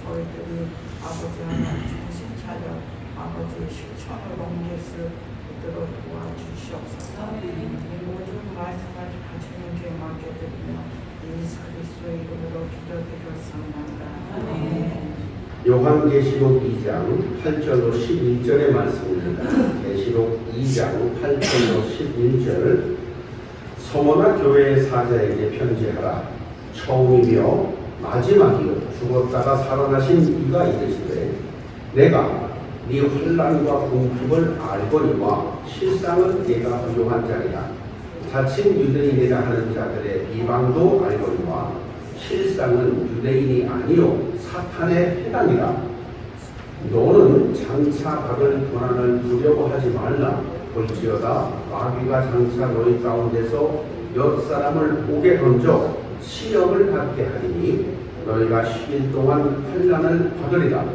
저희들이 아버지 하나님 정신 차려 아버지의 실천을 옮길 수 있도록 도와주시옵소서. 이 모든 말씀을 가지는 게 맡겨드리며 예수 그리스도의 이름으로 기도드렸습니다. 요한계시록 2장 8절로 11절의 말씀입니다. 계시록 2장 8절로 11절. 서머나 교회의 사자에게 편지하라. 처음이며 마지막이요 죽었다가 살아나신 이가 이르시되 내가 네 환난과 궁핍을 알거니와 실상은 네가 부요한 자리라. 자칭 유대인이라 하는 자들의 비방도 알거니와 실상은 유대인이 아니요 사탄의 해당이라. 너는 장차 받을 고난을 두려워하지 말라. 볼지어다 마귀가 장차 너희 가운데서 몇 사람을 옥에 던져 시험을 받게 하리니 너희가 10일 동안 환난을 받으리라.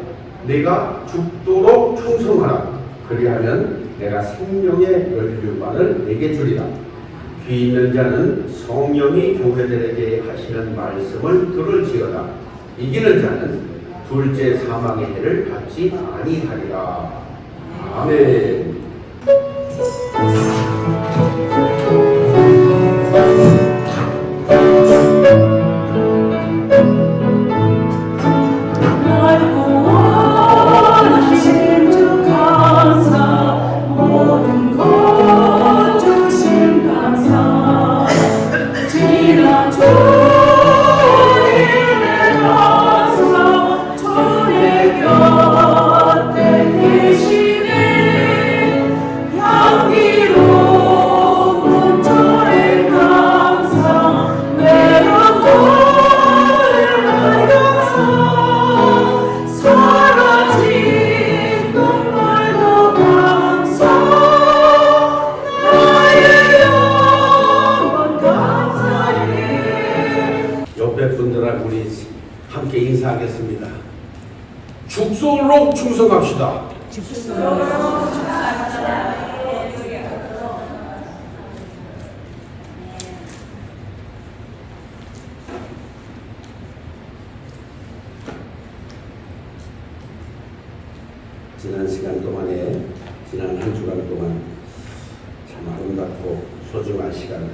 네가 죽도록 충성하라. 그리하면 내가 생명의 면류관을 내게 주리라. 귀 있는 자는 성령이 교회들에게 하시는 말씀을 들을지어다. 이기는 자는 둘째 사망의 해를 받지 아니하리라. 아멘. 우리 함께 인사하겠습니다. 죽도록 충성합시다. 지난 시간 동안에 지난 한 주간 동안 참 아름답고 소중한 시간을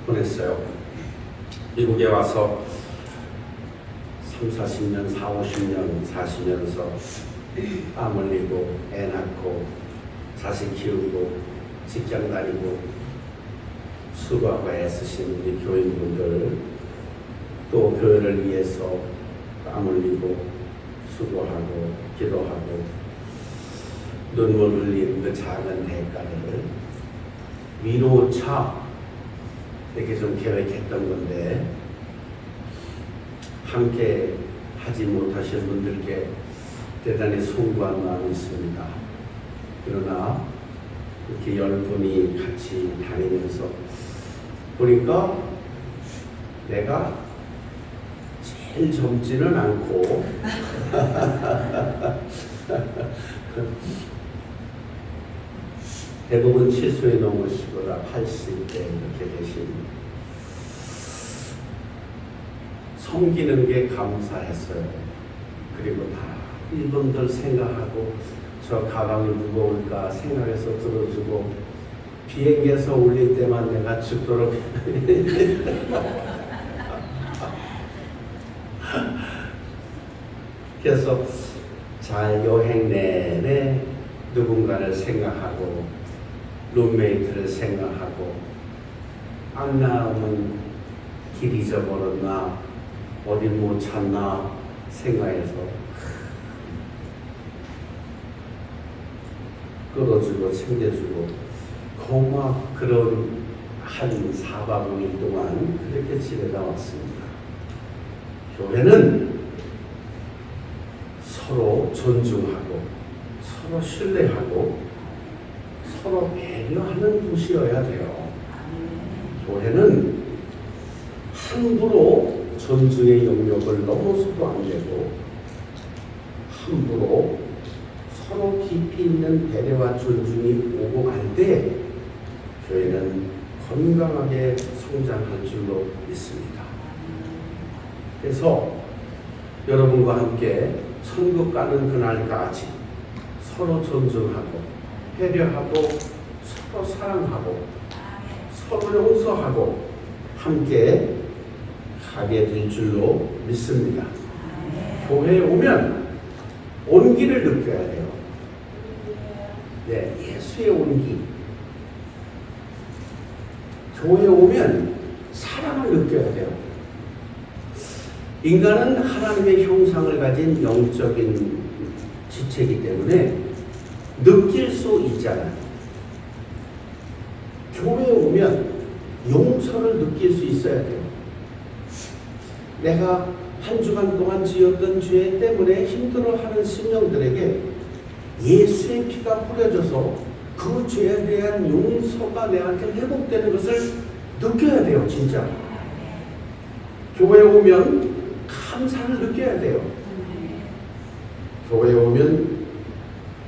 보냈어요. 미국에 와서 30, 40년, 50년 사시면서 땀 흘리고 애 낳고 자식 키우고 직장 다니고 수고하고 애쓰신 우리 교인분들, 또 교회를 위해서 땀 흘리고 수고하고 기도하고 눈물 흘린 그 작은 대가를 위로차 이렇게 좀 계획했던 건데 함께 하지 못하신 분들께 대단히 송구한 마음이 있습니다. 그러나 이렇게 10분이 같이 다니면서 보니까 내가 제일 젊지는 않고 대부분 70岁 넘으시거나 80대 이렇게 계십니다. 섬기는 게 감사했어요. 그리고 다 이분들 생각하고 저 가방이 무거울까 생각해서 들어주고 비행기에서 올릴 때만 내가 죽도록 그래서 잘 여행 내내 누군가를 생각하고 룸메이트를 생각하고 안 나오면 길 잊어버렸나 어디 못 찾나 생각해서 끌어주고 챙겨주고 고막 그런 한 4박 5일 동안 그렇게 지내다 왔습니다. 교회는 서로 존중하고 서로 신뢰하고 서로 배려하는 곳이어야 돼요. 교회는 함부로 존중의 영역을 넘어서도 안 되고 함부로 서로 깊이 있는 배려와 존중이 오고 갈 때 교회는 건강하게 성장할 줄로 믿습니다. 그래서 여러분과 함께 천국 가는 그날까지 서로 존중하고 배려하고 서로 사랑하고 서로 용서하고 함께 가게 될 줄로 믿습니다. 교회에 오면 온기를 느껴야 돼요. 네, 예수의 온기. 교회에 오면 사랑을 느껴야 돼요. 인간은 하나님의 형상을 가진 영적인 지체이기 때문에 느낄 수 있잖아요. 교회에 오면 용서를 느낄 수 있어야 돼요. 내가 한 주간 동안 지었던 죄 때문에 힘들어하는 심령들에게 예수의 피가 뿌려져서 그 죄에 대한 용서가 내한테 회복되는 것을 느껴야 돼요. 진짜 교회에 오면 감사를 느껴야 돼요. 교회에 오면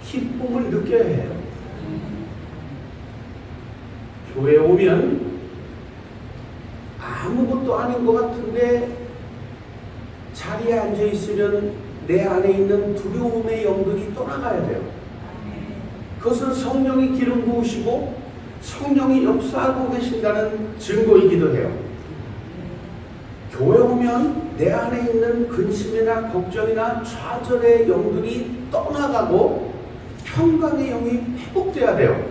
기쁨을 느껴야 해요. 교회에 오면 아무것도 아닌 것 같은데 자리에 앉아 있으면 내 안에 있는 두려움의 영들이 떠나가야 돼요. 그것은 성령이 기름 부으시고 성령이 역사하고 계신다는 증거이기도 해요. 교회 오면 내 안에 있는 근심이나 걱정이나 좌절의 영들이 떠나가고 평강의 영이 회복돼야 돼요.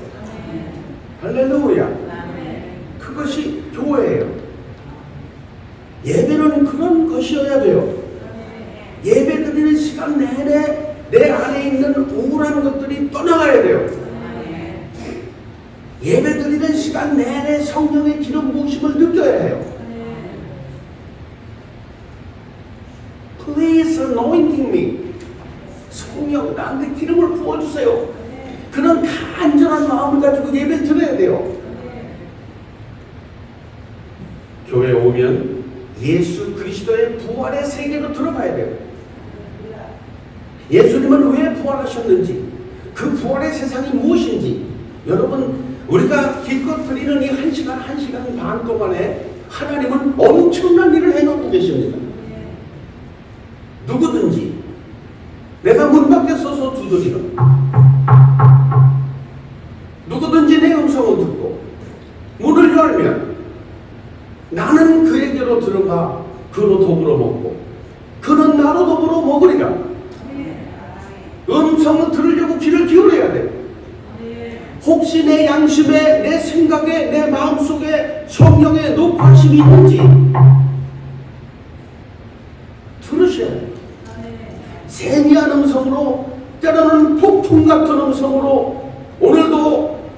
할렐루야. 그것이 교회예요. 예배는 그런 것이어야 돼요. 예배 드리는 시간 내내 내 안에 있는 우울한 것들이 떠나가야 돼요. 예배 드리는 시간 내내 성령의 기름 부으심을 느껴야 해요. Please anointing me. 성령 나한테 기름을 부어주세요. 그런 간절한 마음을 가지고 예배를 드려야 돼요. 교회에 오면 예수 그리스도의 부활의 세계로 들어가야 돼요. 예수님은 왜 부활하셨는지, 그 부활의 세상이 무엇인지, 여러분 우리가 기껏 드리는 이 1시간, 1시간 반 동안에 하나님은 엄청난 일을 해놓고 계십니다. 누구든지 내가 문 밖에 서서 두드리면 누구든지 내 음성을 듣고 문을 열면 나는 그에게로 들어가 그로 더불어 먹고 그는 나로 더불어 먹으리라. 음성을 들으려고 귀를 기울여야 돼. 혹시 내 양심에, 내 생각에, 내 마음속에 성령의 높아심이 있는지 들으셔야 돼요. 세미한 음성으로, 때로는 폭풍 같은 음성으로 오늘도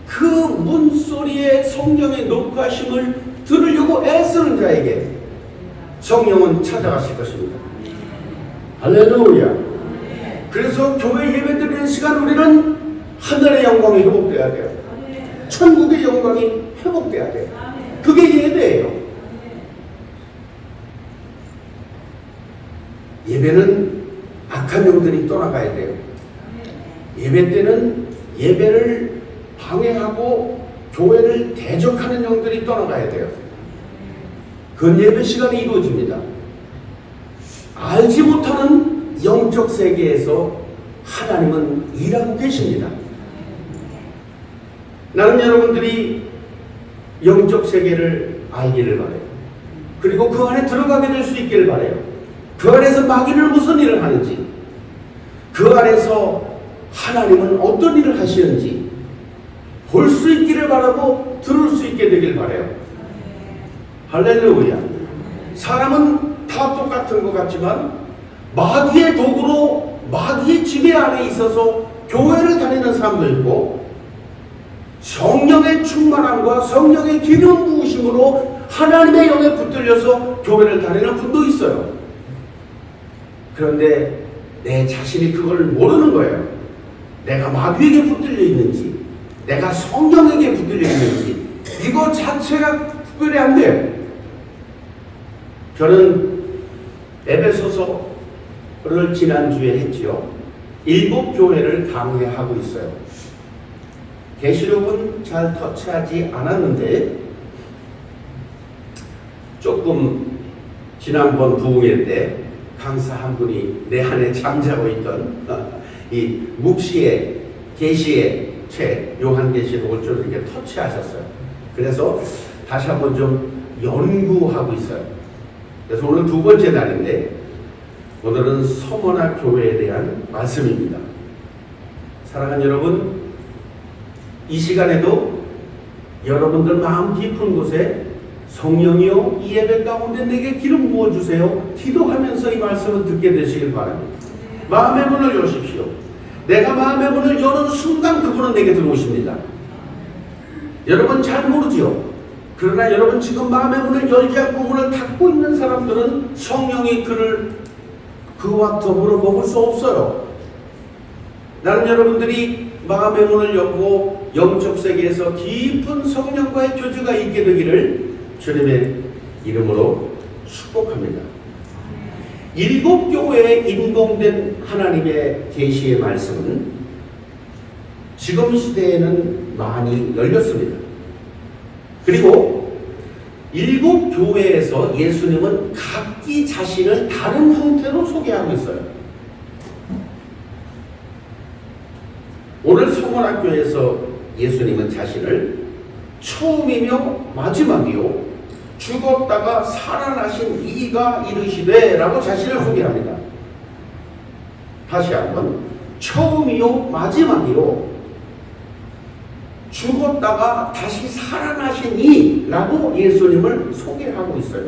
그 문소리에 성령의 녹화심을 들으려고 애쓰는 자에게 성령은 찾아가실 것입니다. 할렐루야. 그래서 교회 예배 드리는 시간 우리는 하늘의 영광이 회복돼야 돼요. 천국의 영광이 회복돼야 돼요. 그게 예배예요. 예배는 악한 영들이 떠나가야 돼요. 예배 때는 예배를 방해하고 교회를 대적하는 영들이 떠나가야 돼요. 그 예배 시간이 이루어집니다. 알지 못하는 영적 세계에서 하나님은 일하고 계십니다. 나는 여러분들이 영적 세계를 알기를 바라요. 그리고 그 안에 들어가게 될 수 있기를 바라요. 그 안에서 마귀는 무슨 일을 하는지, 그 안에서 하나님은 어떤 일을 하시는지 볼 수 있기를 바라고 들을 수 있게 되길 바라요. 할렐루야. 사람은 다 똑같은 것 같지만 마귀의 도구로 마귀의 지배 안에 있어서 교회를 다니는 사람도 있고 성령의 충만함과 성령의 기름 부으심으로 하나님의 영에 붙들려서 교회를 다니는 분도 있어요. 그런데 내 자신이 그걸 모르는 거예요. 내가 마귀에게 붙들려 있는지, 내가 성령에게 붙들려 있는지, 이거 자체가 구별이 안 돼요. 저는 에베소서를 지난주에 했지요. 7교회를 강의하고 있어요. 계시록은 잘 터치하지 않았는데 조금 지난번 부흥회 때 강사 한 분이 내 안에 잠자고 있던 이 묵시의 계시의 책 요한계시록을 좀 이렇게 터치하셨어요. 그래서 다시 한번 좀 연구하고 있어요. 그래서 오늘 2번째 날인데 오늘은 서머나 교회에 대한 말씀입니다. 사랑하는 여러분, 이 시간에도 여러분들 마음 깊은 곳에 성령이여 이 예배 가운데 내게 기름 부어주세요. 기도하면서 이 말씀을 듣게 되시길 바랍니다. 마음의 문을 여십시오. 내가 마음의 문을 여는 순간 그분은 내게 들어오십니다. 여러분 잘 모르지요? 그러나 여러분 지금 마음의 문을 열지 않고 문을 닫고 있는 사람들은 성령이 그와 더불어 먹을 수 없어요. 나는 여러분들이 마음의 문을 열고 영적 세계에서 깊은 성령과의 교제가 있게 되기를 주님의 이름으로 축복합니다. 7교회에 인공된 하나님의 계시의 말씀은 지금 시대에는 많이 열렸습니다. 그리고 7교회에서 예수님은 각기 자신을 다른 형태로 소개하고 있어요. 오늘 성원학교에서 예수님은 자신을 처음이며 마지막이요 죽었다가 살아나신 이가 이르시되 라고 자신을 소개합니다. 다시 한번 처음이요 마지막이요 죽었다가 다시 살아나신 이라고 예수님을 소개하고 있어요.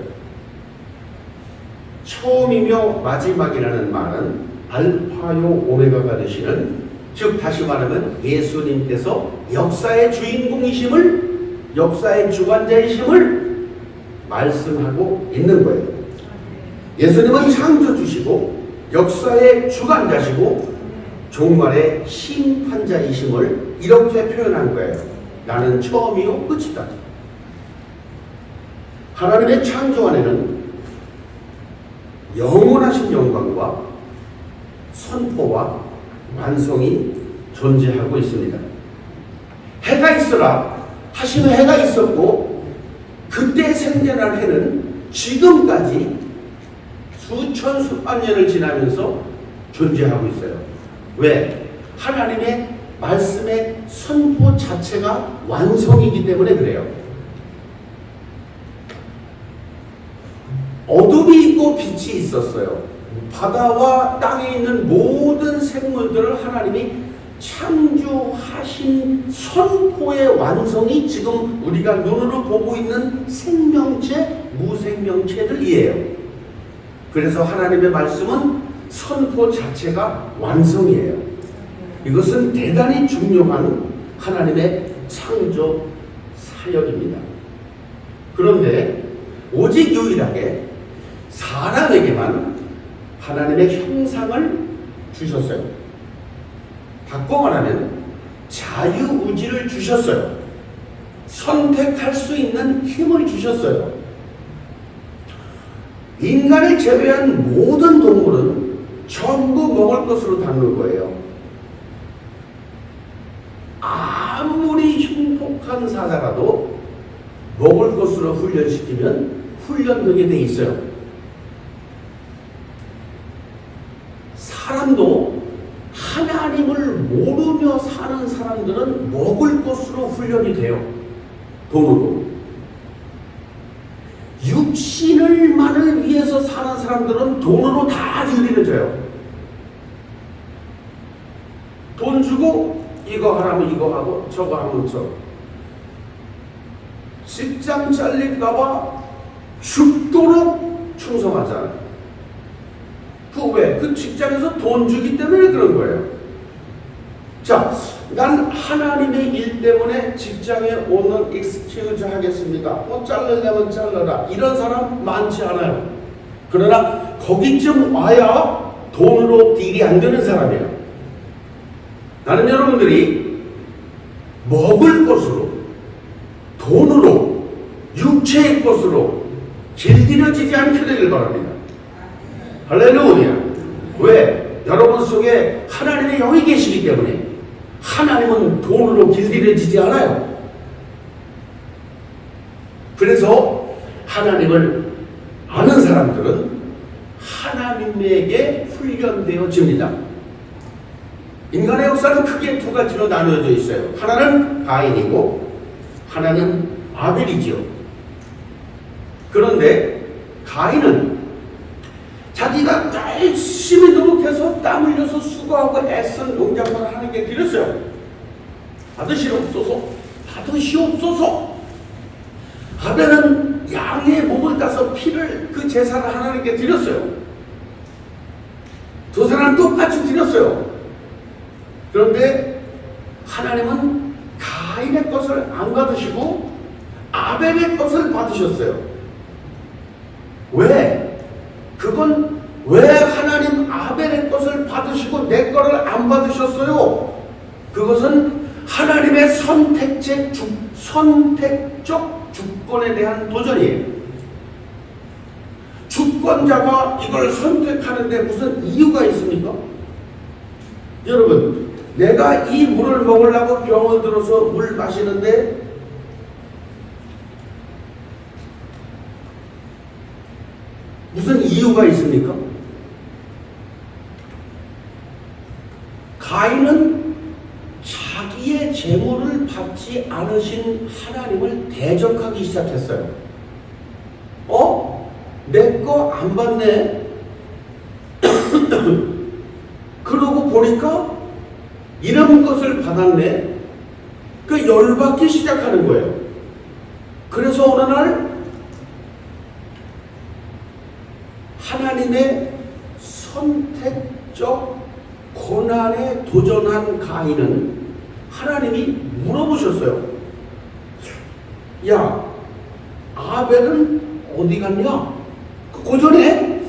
처음이며 마지막이라는 말은 알파요 오메가가 되시는, 즉 다시 말하면 예수님께서 역사의 주인공이심을, 역사의 주관자이심을 말씀하고 있는 거예요. 예수님은 창조주시고 역사의 주관자시고 종말의 심판자이심을 이렇게 표현한 거예요. 나는 처음이요 끝이다. 하나님의 창조 안에는 영원하신 영광과 선포와 완성이 존재하고 있습니다. 해가 있어라 하시는 해가 있었고, 그때 생겨난 해는 지금까지 수천 수만 년을 지나면서 존재하고 있어요. 왜? 하나님의 말씀의 선포 자체가 완성이기 때문에 그래요. 어둠이 있고 빛이 있었어요. 바다와 땅에 있는 모든 생물들을 하나님이 창조하신 선포의 완성이 지금 우리가 눈으로 보고 있는 생명체, 무생명체들이에요. 그래서 하나님의 말씀은 선포 자체가 완성이에요. 이것은 대단히 중요한 하나님의 창조 사역입니다. 그런데 오직 유일하게 사람에게만 하나님의 형상을 주셨어요. 바꿔 말하면 자유의지를 주셨어요. 선택할 수 있는 힘을 주셨어요. 인간을 제외한 모든 동물은 전부 먹을 것으로 닮는 거예요. 아무리 흉폭한 사자라도 먹을 것으로 훈련시키면 훈련되게 돼 있어요. 사람도 하나님을 모르며 사는 사람들은 먹을 것으로 훈련이 돼요. 돈으로. 육신을만을 위해서 사는 사람들은 돈으로 다 유리해져요. 돈 주고 이거 하라면 이거 하고 저거 하면 저거. 직장 잘릴까봐 죽도록 충성하잖아요. 그 왜? 그 직장에서 돈 주기 때문에 그런 거예요. 자, 난 하나님의 일 때문에 직장에 오는 익스큐즈 하겠습니다. 뭐 자르려면 잘라라. 이런 사람 많지 않아요. 그러나 거기쯤 와야 돈으로 딜이 안 되는 사람이에요. 나는 여러분들이 먹을 것으로, 돈으로, 육체의 것으로 길들여지지 않게 되길 바랍니다. 할렐루야. 왜? 여러분 속에 하나님의 영이 계시기 때문에. 하나님은 돈으로 길들여지지 않아요. 그래서 하나님을 아는 사람들은 하나님에게 훈련되어집니다. 인간의 역사는 크게 두 가지로 나누어져 있어요. 하나는 가인이고 하나는 아벨이지요. 그런데 가인은 자기가 열심히 노력해서 땀 흘려서 수고하고 애쓴 농작물을 하나님께 드렸어요. 받으시옵소서, 받으시옵소서. 아벨은 양의 목을 따서 피를, 그 제사를 하나님께 드렸어요. 두 사람 똑같이 드렸어요. 그런데 하나님은 가인의 것을 안 받으시고 아벨의 것을 받으셨어요. 왜? 그건 왜 하나님 아벨의 것을 받으시고 내 거를 안 받으셨어요? 그것은 하나님의 선택적 주권에 대한 도전이에요. 주권자가 이걸 선택하는데 무슨 이유가 있습니까? 여러분, 내가 이 물을 먹으려고 병을 들어서 물 마시는데 무슨 이유가 있습니까? 가인은 자기의 재물을 받지 않으신 하나님을 대적하기 시작했어요. 내 거 안 받네? 그러고 보니까 이런 것을 받았네? 그 열받기 시작하는 거예요. 그래서 어느 날 하나님의 선택적 고난에 도전한 가인은 하나님이 물어보셨어요. 야, 아벨은 어디 갔냐? 그 전에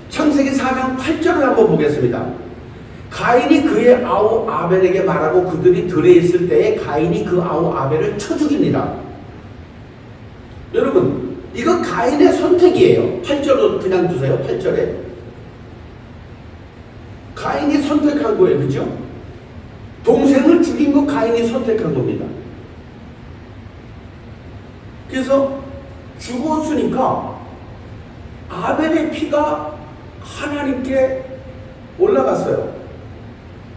창세기 4장 8절을 한번 보겠습니다. 가인이 그의 아우 아벨에게 말하고 그들이 들에 있을 때에 가인이 그 아우 아벨을 쳐 죽입니다. 여러분, 이거 가인의 선택이에요. 8절로 그냥 두세요. 8절에 가인이 선택한 거예요. 그죠? 동생을 죽인 거 가인이 선택한 겁니다. 그래서 죽었으니까 아벨의 피가 하나님께 올라갔어요.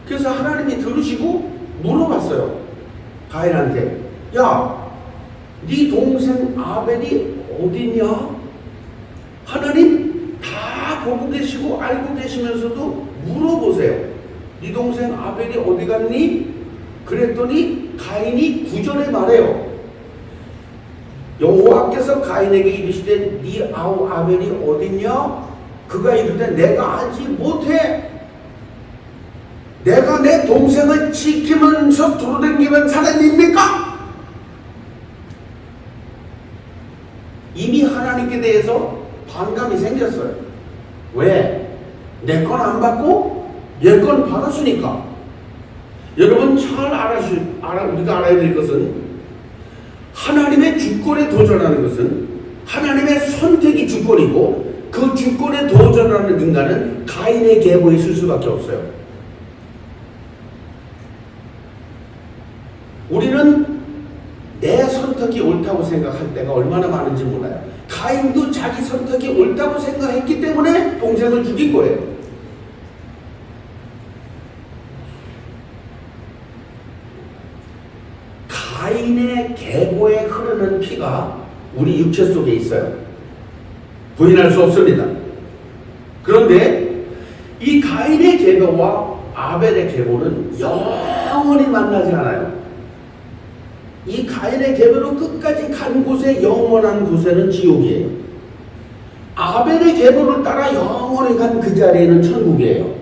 그래서 하나님이 들으시고 물어봤어요. 가인한테, 야, 네 동생 아벨이 어디냐? 하나님 다 보고 계시고 알고 계시면서도 물어보세요. 네 동생 아벨이 어디 갔니? 그랬더니 가인이 9절에 말해요. 여호와께서 가인에게 이르시되 네 아우 아벨이 어디냐? 그가 이르되 내가 알지 못해. 내가 내 동생을 지키면서 돌아다니는 사람입니까? 이미 하나님께 대해서 반감이 생겼어요. 왜? 내 건 안 받고 얘 건 받았으니까. 여러분 잘 우리가 알아야 될 것은 하나님의 주권에 도전하는 것은 하나님의 선택이 주권이고 그 주권에 도전하는 인간은 가인의 계보에 있을 수밖에 없어요. 우리는 내 선택이 옳다고 생각할 때가 얼마나 많은지 몰라요. 가인도 자기 선택이 옳다고 생각했기 때문에 동생을 죽인 거예요. 가인의 계보에 흐르는 피가 우리 육체 속에 있어요. 부인할 수 없습니다. 그런데 이 가인의 계보와 아벨의 계보는 영원히 만나지 않아요. 이 가인의 계보로 끝까지 간 곳에 영원한 곳에는 지옥이에요. 아벨의 계보를 따라 영원히 간 그 자리에는 천국이에요.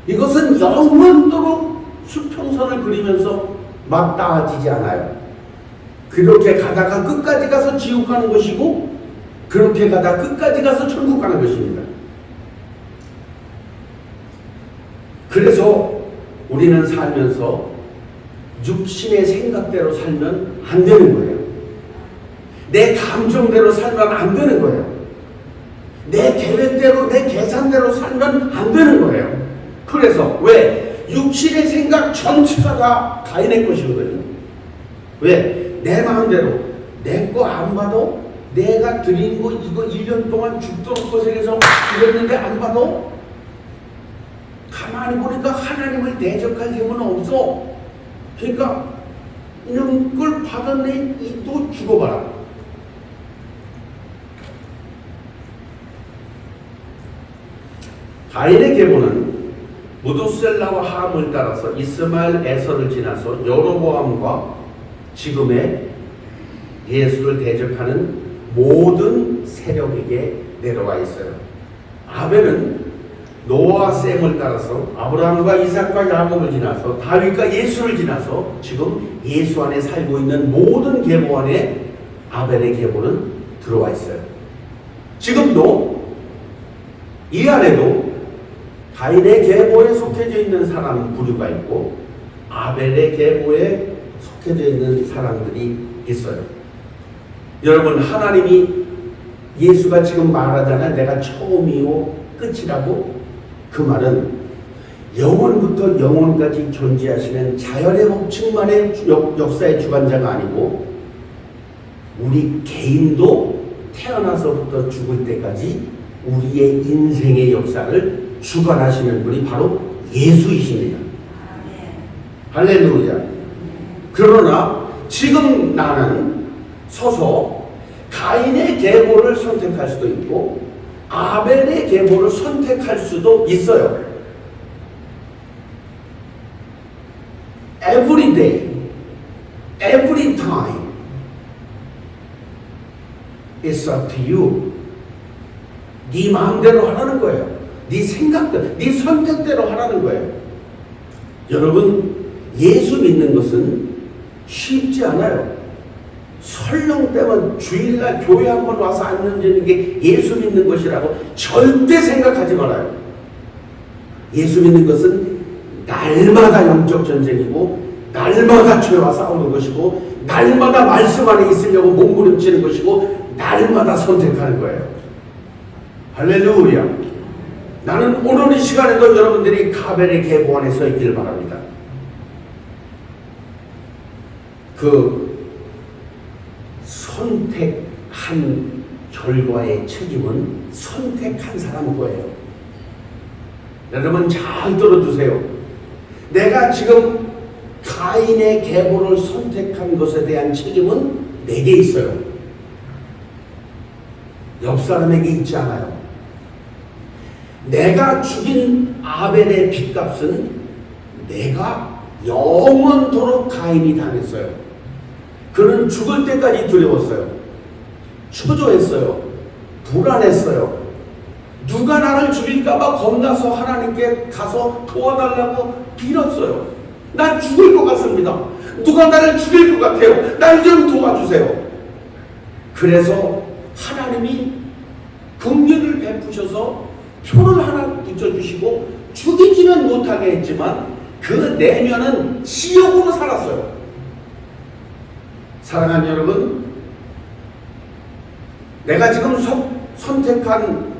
이것은 영원토록 수평선을 그림을 그리면서 맞닿아지지 않아요. 그렇게 가다가 끝까지 가서 지옥 가는 것이고, 그렇게 가다 끝까지 가서 천국 가는 것입니다. 그래서 우리는 살면서 육신의 생각대로 살면 안 되는 거예요. 내 감정대로 살면 안 되는 거예요. 내 계획대로, 내 계산대로 살면 안 되는 거예요. 그래서 왜? 육신의 생각 전체가 다 가인의 것이거든요. 왜? 내 마음대로 내 거 안 봐도, 내가 드린 거 이거 1년 동안 죽도록 고생해서 드렸는데 안 봐도, 가만히 보니까 하나님을 대적할 힘은 없어. 그러니까 이런 걸 받았네, 또 죽어봐라. 가인의 계보는 무두셀라와 함을 따라서 이스마엘 에서를 지나서 여로보암과 지금의 예수를 대적하는 모든 세력에게 내려와 있어요. 아벨은 노아와 셈을 따라서 아브라함과 이삭과 야곱을 지나서 다윗과 예수를 지나서 지금 예수 안에 살고 있는 모든 계보 안에 아벨의 계보는 들어와 있어요. 지금도 이 안에도 가인의 계보에 속해져 있는 사람 부류가 있고 아벨의 계보에 속해져 있는 사람들이 있어요. 여러분, 하나님이 예수가 지금 말하잖아요. 내가 처음이요 끝이라고. 그 말은 영원부터 영원까지 존재하시는 자연의 법칙만의 역사의 주관자가 아니고 우리 개인도 태어나서부터 죽을 때까지 우리의 인생의 역사를 주관하시는 분이 바로 예수이십니다. 할렐루야. 그러나 지금 나는 서서 가인의 계보를 선택할 수도 있고 아벨의 계보를 선택할 수도 있어요. Every day, every time, it's up to you. 네 마음대로 하라는 거예요. 네 생각대로, 네 선택대로 하라는 거예요. 여러분, 예수 믿는 것은 쉽지 않아요. 설령 때면 주일날 교회 한번 와서 앉는 게 예수 믿는 것이라고 절대 생각하지 말아요. 예수 믿는 것은 날마다 영적 전쟁이고 날마다 죄와 싸우는 것이고 날마다 말씀 안에 있으려고 몸부림치는 것이고 날마다 선택하는 거예요. 할렐루야. 나는 오늘 이 시간에도 여러분들이 가벨의 계보 안에 서 있기를 바랍니다. 그 선택한 결과의 책임은 선택한 사람 거예요. 여러분 잘 들어주세요. 내가 지금 가인의 계보를 선택한 것에 대한 책임은 내게 있어요. 옆 사람에게 있지 않아요. 내가 죽인 아벨의 빚값은 내가 영원토록 가인이 당했어요. 그는 죽을 때까지 두려웠어요. 초조했어요. 불안했어요. 누가 나를 죽일까봐 겁나서 하나님께 가서 도와달라고 빌었어요. 난 죽을 것 같습니다. 누가 나를 죽일 것 같아요. 날 좀 도와주세요. 그래서 하나님이 긍휼을 베푸셔서 표를 하나 붙여주시고 죽이지는 못하게 했지만 그 내면은 지옥으로 살았어요. 사랑하는 여러분, 내가 지금 선택한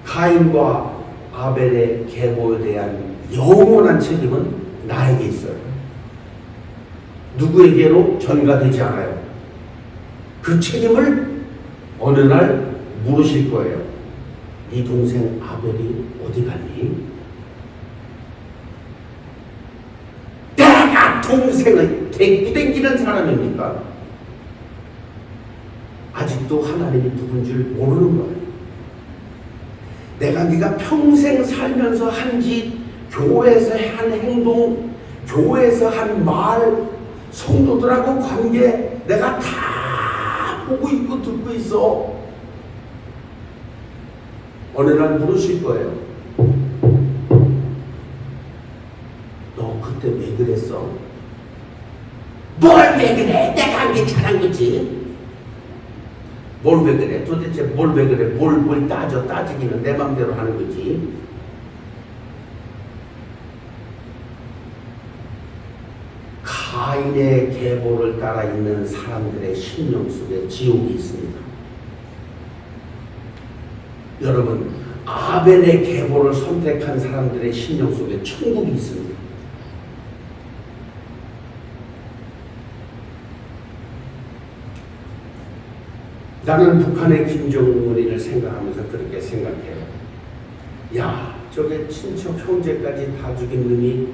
가인과 아벨의 계보에 대한 영원한 책임은 나에게 있어요. 누구에게로 전가되지 않아요. 그 책임을 어느 날 물으실 거예요. 네 동생 아벨이 어디 갔니? 내가 동생을 데리고 댕기는 사람입니까? 아직도 하나님이 누군 줄 모르는 거예요. 내가 네가 평생 살면서 한 짓, 교회에서 한 행동, 교회에서 한 말, 성도들하고 관계 내가 다 보고 있고 듣고 있어. 어느 날 물으실 거예요. 너 그때 왜 그랬어? 뭘 왜 그래? 내가 한 게 잘한 거지. 뭘 왜 그래? 도대체 뭘 왜 그래? 뭘 따지기는 내 맘대로 하는 거지. 가인의 계보를 따라 있는 사람들의 심령 속에 지옥이 있습니다. 여러분, 아벨의 계보를 선택한 사람들의 심령 속에 천국이 있습니다. 나는 북한의 김정은이를 생각하면서 그렇게 생각해요. 야, 저게 친척 형제까지 다 죽인 놈이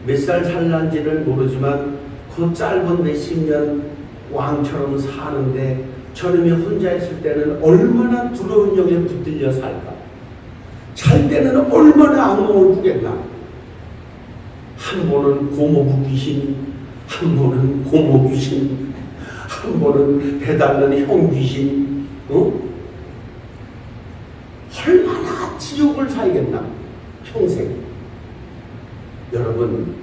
몇 살 살란지를 모르지만 그 짧은 몇십 년 왕처럼 사는데 저놈이 혼자 있을 때는 얼마나 두려운 영에 붙들려 살까? 잘 때는 얼마나 악몽을 꾸겠나? 한 번은 고모부 귀신, 한 번은 고모 귀신, 한 번은 배달는 형 귀신, 얼마나 지옥을 살겠나? 평생. 여러분,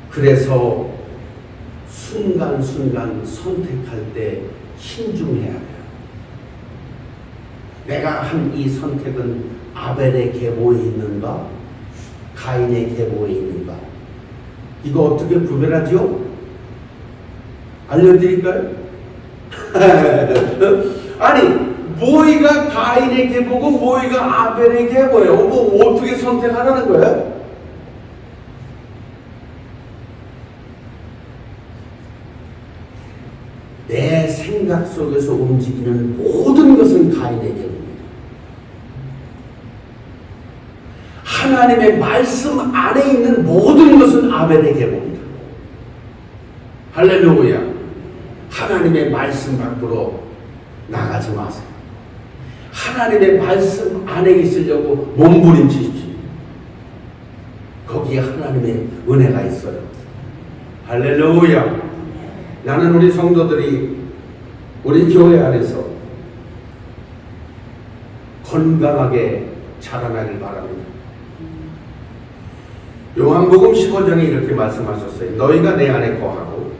그래서 순간순간 선택할 때 신중해야 돼요. 내가 한 이 선택은 아벨의 계보에 있는가? 가인의 계보에 있는가? 이거 어떻게 구별하죠? 알려드릴까요? 아니, 뭐이가 가인의 계보고 뭐이가 아벨의 계보예요. 뭐 어떻게 선택하라는 거예요? 내 생각 속에서 움직이는 모든 것은 가인의 계보입니다. 하나님의 말씀 안에 있는 모든 것은 아벨의 계보입니다. 할렐루야. 하나님의 말씀 밖으로 나가지 마세요. 하나님의 말씀 안에 있으려고 몸부림치십시오. 거기에 하나님의 은혜가 있어요. 할렐루야. 나는 우리 성도들이 우리 교회 안에서 건강하게 자라나길 바랍니다. 요한복음 15장에 이렇게 말씀하셨어요. 너희가 내 안에 거하고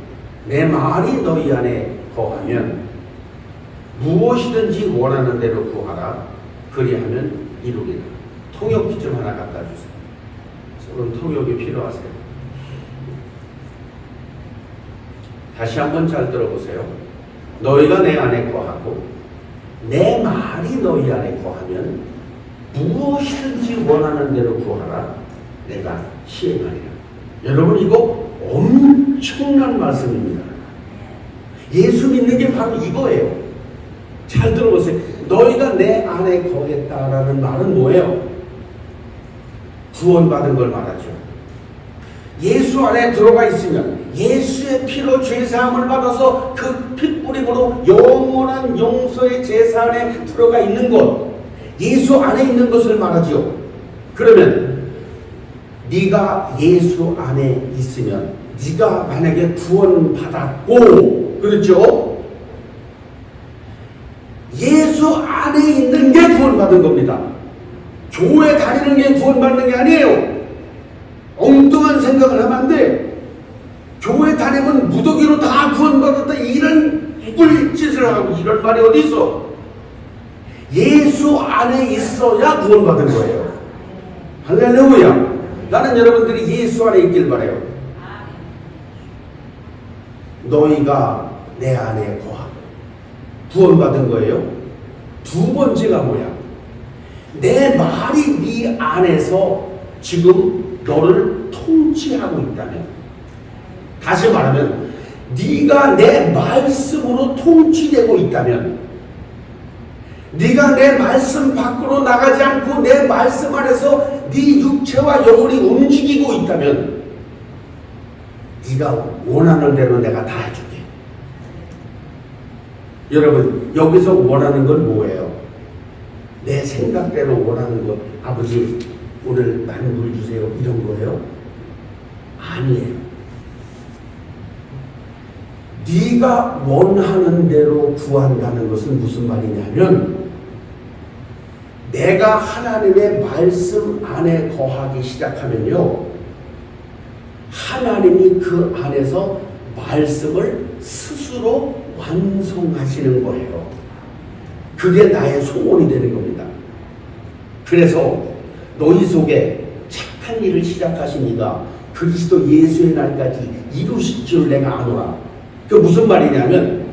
내 말이 너희 안에 거하면 무엇이든지 원하는 대로 구하라. 그리하면 이루리라. 통역기 좀 하나 갖다 주세요. 저는 통역이 필요하세요. 다시 한번 잘 들어보세요. 너희가 내 안에 거하고 내 말이 너희 안에 거하면 무엇이든지 원하는 대로 구하라. 내가 시행하리라. 여러분, 이거 엄청난 말씀입니다. 예수 믿는 게 바로 이거예요. 잘 들어보세요. 너희가 내 안에 거했다라는 말은 뭐예요? 구원받은 걸 말하죠. 예수 안에 들어가 있으면 예수의 피로 죄사함을 받아서 그 핏뿌림으로 영원한 용서의 제사 안에 들어가 있는 것, 예수 안에 있는 것을 말하지요. 그러면 네가 예수 안에 있으면, 네가 만약에 구원받았고, 그렇죠? 예수 안에 있는 게 구원받은 겁니다. 교회 다니는 게 구원받는 게 아니에요. 엉뚱한 생각을 하면 안 돼. 교회 다니면 무더기로 다 구원받았다, 이런 꿀짓을 하고 이런 말이 어디 있어? 예수 안에 있어야 구원받은 거예요. 할렐루야. 나는 여러분들이 예수 안에 있길 바라요. 너희가 내 안에 거하고 구원받은 거예요. 두 번째가 뭐야? 내 말이 네 안에서 지금 너를 통치하고 있다면, 다시 말하면 네가 내 말씀으로 통치되고 있다면, 네가 내 말씀 밖으로 나가지 않고 내 말씀 안에서 네 육체와 영혼이 움직이고 있다면, 네가 원하는 대로 내가 다 해줄게. 여러분, 여기서 원하는 건 뭐예요? 내 생각대로 원하는 것, 아버지 오늘 만물 주세요, 이런 거예요? 아니에요. 네가 원하는 대로 구한다는 것은 무슨 말이냐면, 내가 하나님의 말씀 안에 거하기 시작하면요, 하나님이 그 안에서 말씀을 스스로 완성하시는 거예요. 그게 나의 소원이 되는 겁니다. 그래서 너희 속에 착한 일을 시작하신 이가 그리스도 예수의 날까지 이루실 줄 내가 아노라. 그 무슨 말이냐면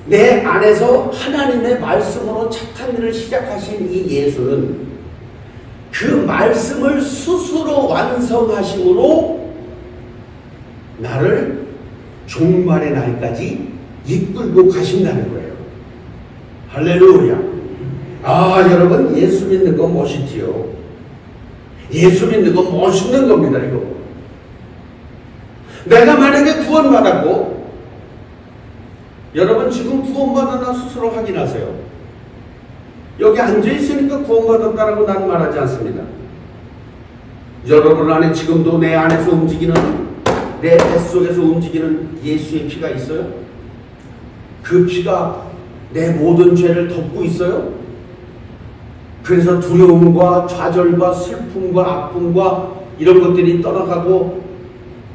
내 안에서 하나님의 말씀으로 착한 일을 시작하신 이 예수는 그 말씀을 스스로 완성하심으로 나를 종말의 날까지 이끌고 가신다는 거예요. 할렐루야. 아, 여러분, 예수 믿는 거 멋있지요. 예수 믿는 거 멋있는 겁니다, 이거. 내가 만약에 구원받았고, 여러분 지금 구원받았나 스스로 확인하세요. 여기 앉아있으니까 구원받았다라고 나는 말하지 않습니다. 여러분 안에 지금도 내 안에서 움직이는, 내 뱃속에서 움직이는 예수의 피가 있어요? 그 피가 내 모든 죄를 덮고 있어요? 그래서 두려움과 좌절과 슬픔과 아픔과 이런 것들이 떠나가고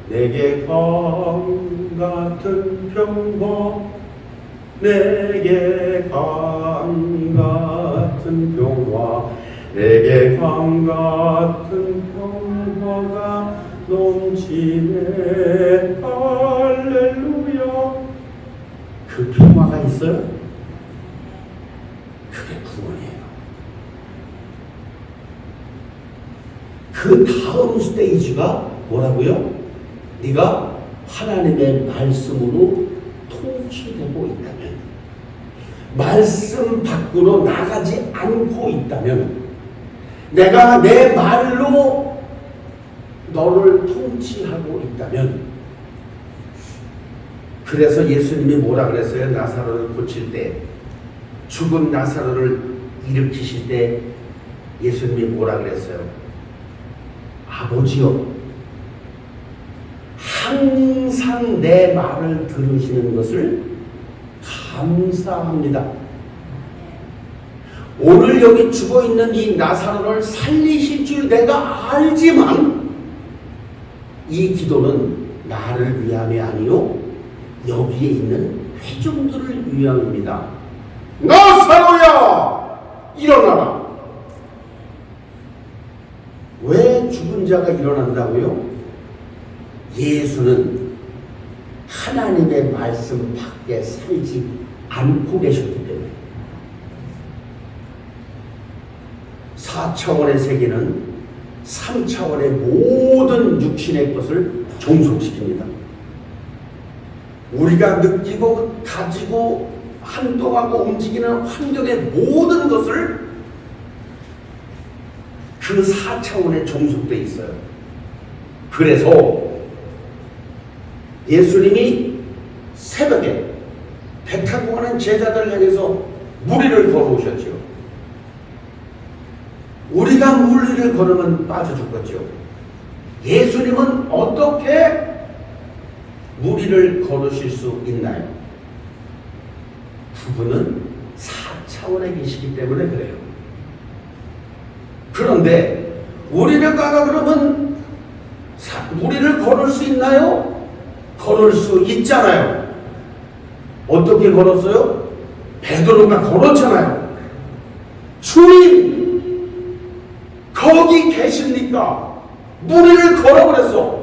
내게 강 같은 평화, 내게 강 같은 평화, 내게 강 같은 평화가 넘치네. 할렐루야. 그 평화가 있어요? 그게 구원이에요. 그 다음 스테이지가 뭐라고요? 네가 하나님의 말씀으로 통치되고 있다면, 말씀 밖으로 나가지 않고 있다면, 내가 내 말로 너를 통치하고 있다면, 그래서 예수님이 뭐라 그랬어요? 나사로를 고칠 때, 죽은 나사로를 일으키실 때 예수님이 뭐라 그랬어요? 아버지요, 항상 내 말을 들으시는 것을 감사합니다. 오늘 여기 죽어있는 이 나사로를 살리실 줄 내가 알지만 이 기도는 나를 위함이 아니요 여기에 있는 회중들을 위함입니다. 나사로야, 일어나라. 왜 죽은 자가 일어난다고요? 예수는 하나님의 말씀 밖에 살지 않고 계셨기 때문에 4차원의 세계는 3차원의 모든 육신의 것을 종속시킵니다. 우리가 느끼고 가지고 한동하고 움직이는 환경의 모든 것을 그 4차원에 종속되어 있어요. 그래서 예수님이 새벽에 배 타고 가는 제자들을 향해서 무리를 걸어오셨죠. 우리가 무리를 걸으면 빠져 죽겠죠. 예수님은 어떻게 무리를 걸으실 수 있나요? 그분은 4차원에 계시기 때문에 그래요. 그런데 우리를 가가 그러면 무리를 걸을 수 있나요? 걸을 수 있잖아요. 어떻게 걸었어요? 베드로가 걸었잖아요. 주님, 거기 계십니까? 무리를 걸어버렸어.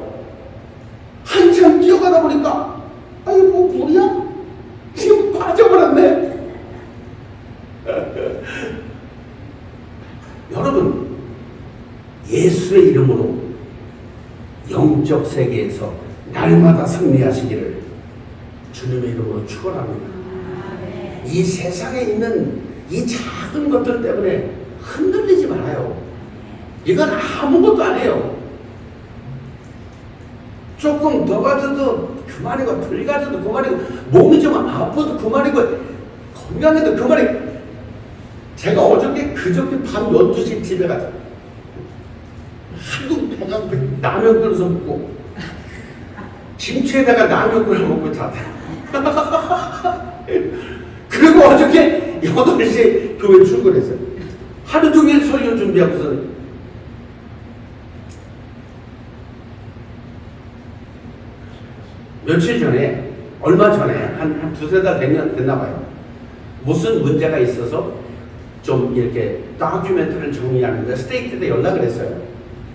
한참 뛰어가다 보니까 아유 뭐 물이야? 지금 빠져버렸네. 여러분, 예수의 이름으로 영적 세계에서 날마다 승리하시기를 주님의 이름으로 축원합니다. 이 세상에 있는 이 작은 것들 때문에 흔들리지 말아요. 이건 아무것도 아니에요. 조금 더 가져도 그만이고, 덜 가져도 그만이고, 몸이 좀 아파도 그만이고, 건강해도 그만이고. 제가 그저께 밤 12시 집에 가서 하도 배가 라면 끓여서 먹고 김치에다가 라면 끓여 먹고 잤다. 그리고 어저께 8시에 교회 출근했어요. 하루 종일 설교 준비하고서 며칠 전에, 얼마 전에, 한 두세 달 됐나 봐요. 무슨 문제가 있어서 좀 이렇게 다큐멘터리를 정리하는데 스테이트에 연락을 했어요.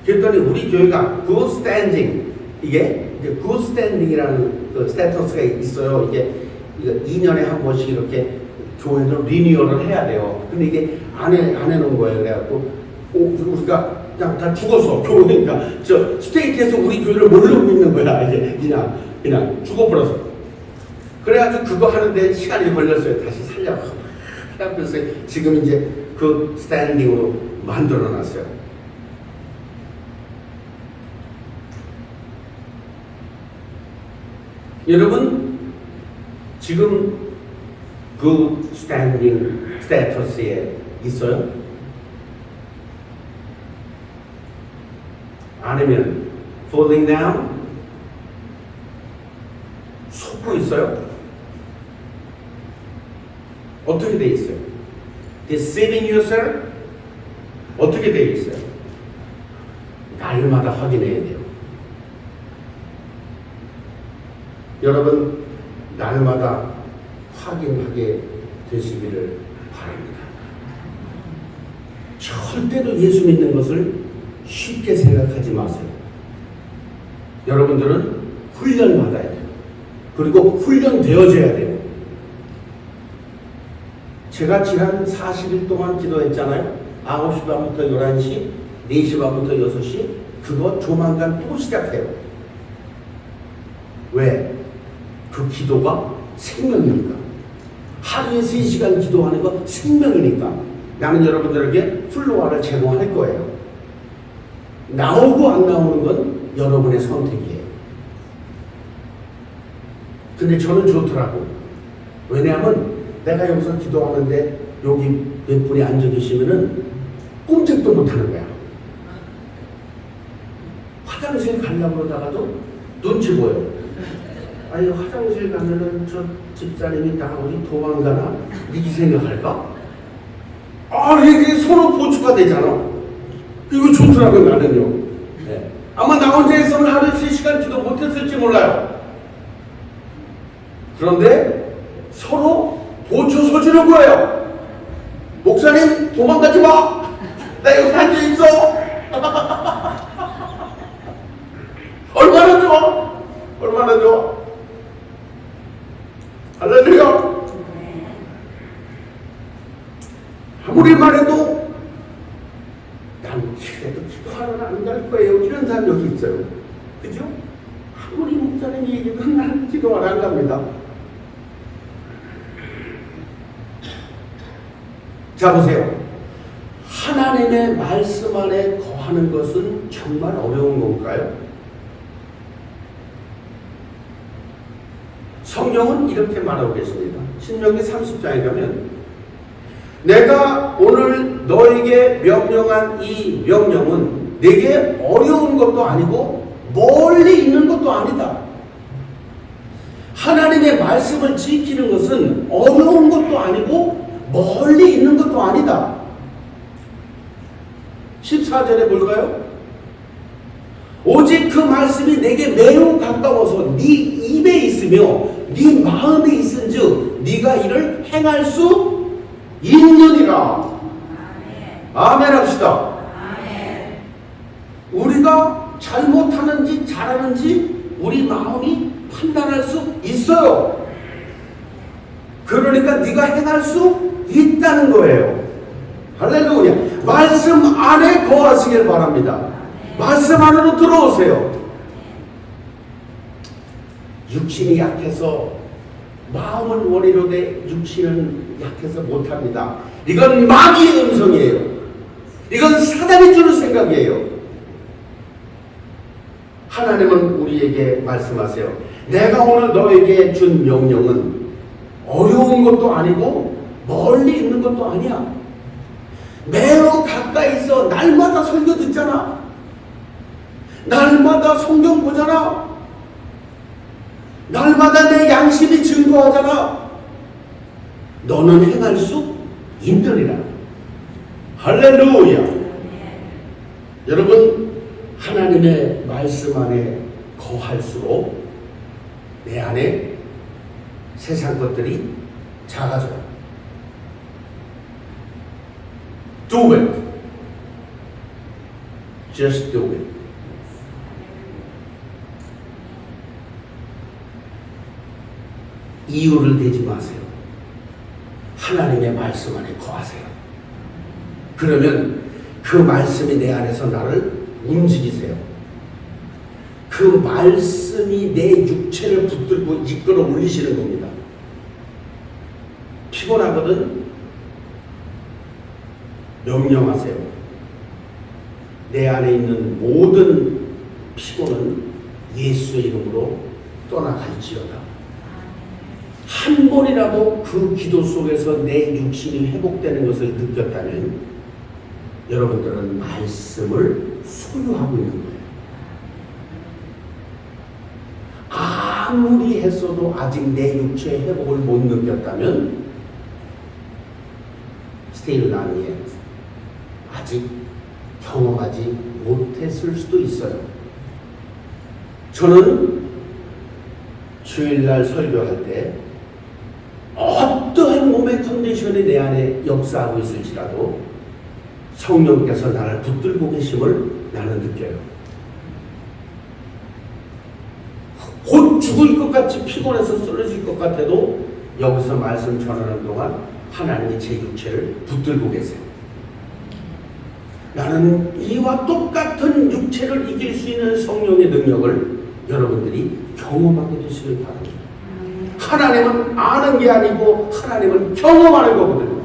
그랬더니 우리 교회가 good standing, 이게 good standing이라는 그 스테이터스가 있어요. 이게 2년에 한 번씩 이렇게 교회를 리뉴얼을 해야 돼요. 근데 이게 안 해놓은 거예요. 그래갖고 우리가 그냥 다 죽어서 교회니까 저 스테이트에서 우리 교회를 모르고 있는 거야. 이게 그냥 죽어버려서. 그래가지고 그거 하는데 시간이 걸렸어요. 다시 살려고. 그래서 지금 이제 그 스탠딩으로 만들어놨어요. 여러분 지금 그 스탠딩 스테이터스에 있어요? 아니면 falling down? 속고 있어요? 어떻게 돼 있어요? deceiving yourself? 어떻게 돼 있어요? 날마다 확인해야 돼요. 여러분 날마다 확인하게 되시기를 바랍니다. 절대로 예수 믿는 것을 쉽게 생각하지 마세요. 여러분들은 훈련 받아야 돼요. 그리고 훈련되어져야 돼요. 제가 지난 40일 동안 기도했잖아요. 9시 반부터 11시, 4시 반부터 6시. 그거 조만간 또 시작해요. 왜? 그 기도가 생명이니까. 하루에 3시간 기도하는 거 생명이니까. 나는 여러분들에게 플로아를 제공할 거예요. 나오고 안 나오는 건 여러분의 선택이에요. 근데 저는 좋더라고. 왜냐하면 내가 여기서 기도하는데 여기 몇 분이 앉아 계시면은 꼼짝도 못 하는 거야. 화장실 가려고 그러다가도 눈치 보여. 아니 화장실 가면은 저 집사님이 나 어디 도망가나? 이 생각할까? 아 이게 서로 보충가 되잖아. 이거 좋더라고요 나는요. 네. 아마 나 혼자서는 하루에 3시간 기도 못했을지 몰라요. 그런데 서로 보충 서주는 거예요. 목사님 도망가지 마. 나 여기 앉아 있어. 얼마나 좋아? 얼마나 좋아? 할렐루야. 아무리 말해도 난 그래도 기도하러 안 갈 거예요. 이런 사람 여기 있어요. 그죠? 아무리 목사님 얘기도 나는 기도하러 안 갑니다. 자 보세요. 하나님의 말씀 안에 거하는 것은 정말 어려운 건가요? 성경은 이렇게 말하고 계십니다. 신명기 30장에 가면 내가 오늘 너에게 명령한 이 명령은 내게 어려운 것도 아니고 멀리 있는 것도 아니다. 하나님의 말씀을 지키는 것은 어려운 것도 아니고 멀리 있는 것도 아니다. 14절에 볼까요? 오직 그 말씀이 내게 매우 가까워서 네 입에 있으며 네 마음에 있은즉 네가 이를 행할 수 있느니라. 아멘 합시다. 아멘. 우리가 잘못하는지 잘하는지 우리 마음이 판단할 수 있어요. 그러니까 네가 행할 수 있다는 거예요. 할렐루야. 말씀 안에 거하시길 바랍니다. 말씀 안으로 들어오세요. 육신이 약해서 마음은 원이로되 육신은 약해서 못합니다. 이건 마귀의 음성이에요. 이건 사단이 주는 생각이에요. 하나님은 우리에게 말씀하세요. 내가 오늘 너에게 준 명령은 어려운 것도 아니고 멀리 있는 것도 아니야. 매우 가까이서 날마다 설교 듣잖아. 날마다 성경 보잖아. 날마다 내 양심이 증거하잖아. 너는 행할 수 있느니라. 할렐루야. 여러분 하나님의 말씀 안에 거할수록 내 안에 세상 것들이 작아져요. Do it. Just do it. 이유를 대지 마세요. 하나님의 말씀 안에 거하세요. 그러면 그 말씀이 내 안에서 나를 움직이세요. 그 말씀이 내 육체를 붙들고 이끌어 올리시는 겁니다. 피곤하거든? 명령하세요. 내 안에 있는 모든 피곤은 예수의 이름으로 떠나갈지어다. 한 번이라도 그 기도 속에서 내 육신이 회복되는 것을 느꼈다면 여러분들은 말씀을 소유하고 있는 거예요. 아무리 했어도 아직 내 육체의 회복을 못 느꼈다면 still not yet. 아직 경험하지 못했을 수도 있어요. 저는 주일날 설교할 때 어떠한 몸의 컨디션이 내 안에 역사하고 있을지라도 성령께서 나를 붙들고 계심을 나는 느껴요. 곧 죽을 것 같이 피곤해서 쓰러질 것 같아도 여기서 말씀 전하는 동안 하나님이 제 육체를 붙들고 계세요. 나는 이와 똑같은 육체를 이길 수 있는 성령의 능력을 여러분들이 경험하게 되시길 바랍니다. 하나님은 아는 게 아니고 하나님은 경험하는 거거든요.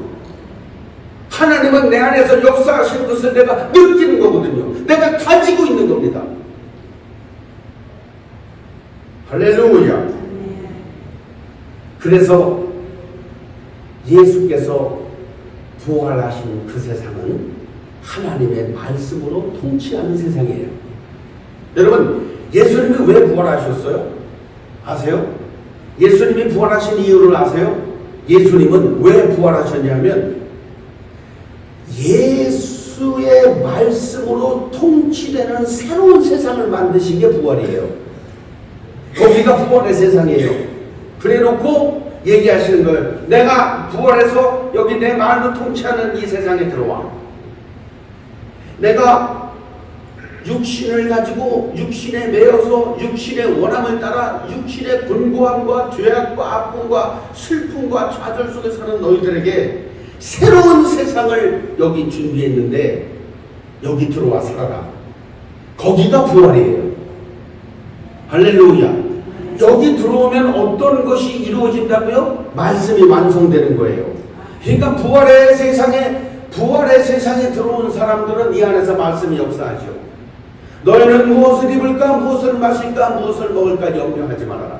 하나님은 내 안에서 역사하시는 것을 내가 느끼는 거거든요. 내가 가지고 있는 겁니다. 할렐루야. 그래서 예수께서 부활하신 그 세상은 하나님의 말씀으로 통치하는 세상이에요. 여러분, 예수님이 왜 부활하셨어요? 아세요? 예수님이 부활하신 이유를 아세요? 예수님은 왜 부활하셨냐면 예수의 말씀으로 통치되는 새로운 세상을 만드신 게 부활이에요. 거기가 부활의 세상이에요. 그래놓고 얘기하시는 거예요. 내가 부활해서 여기 내 말로 통치하는 이 세상에 들어와. 내가 육신을 가지고 육신에 매여서 육신의 원함을 따라 육신의 곤고함과 죄악과 아픔과 슬픔과 좌절 속에 사는 너희들에게 새로운 세상을 여기 준비했는데 여기 들어와 살아라. 거기가 부활이에요. 할렐루야. 여기 들어오면 어떤 것이 이루어진다고요? 말씀이 완성되는 거예요. 그러니까 부활의 세상에 들어온 사람들은 이 안에서 말씀이 역사하죠. 너희는 무엇을 입을까, 무엇을 마실까, 무엇을 먹을까 염려하지 말아라.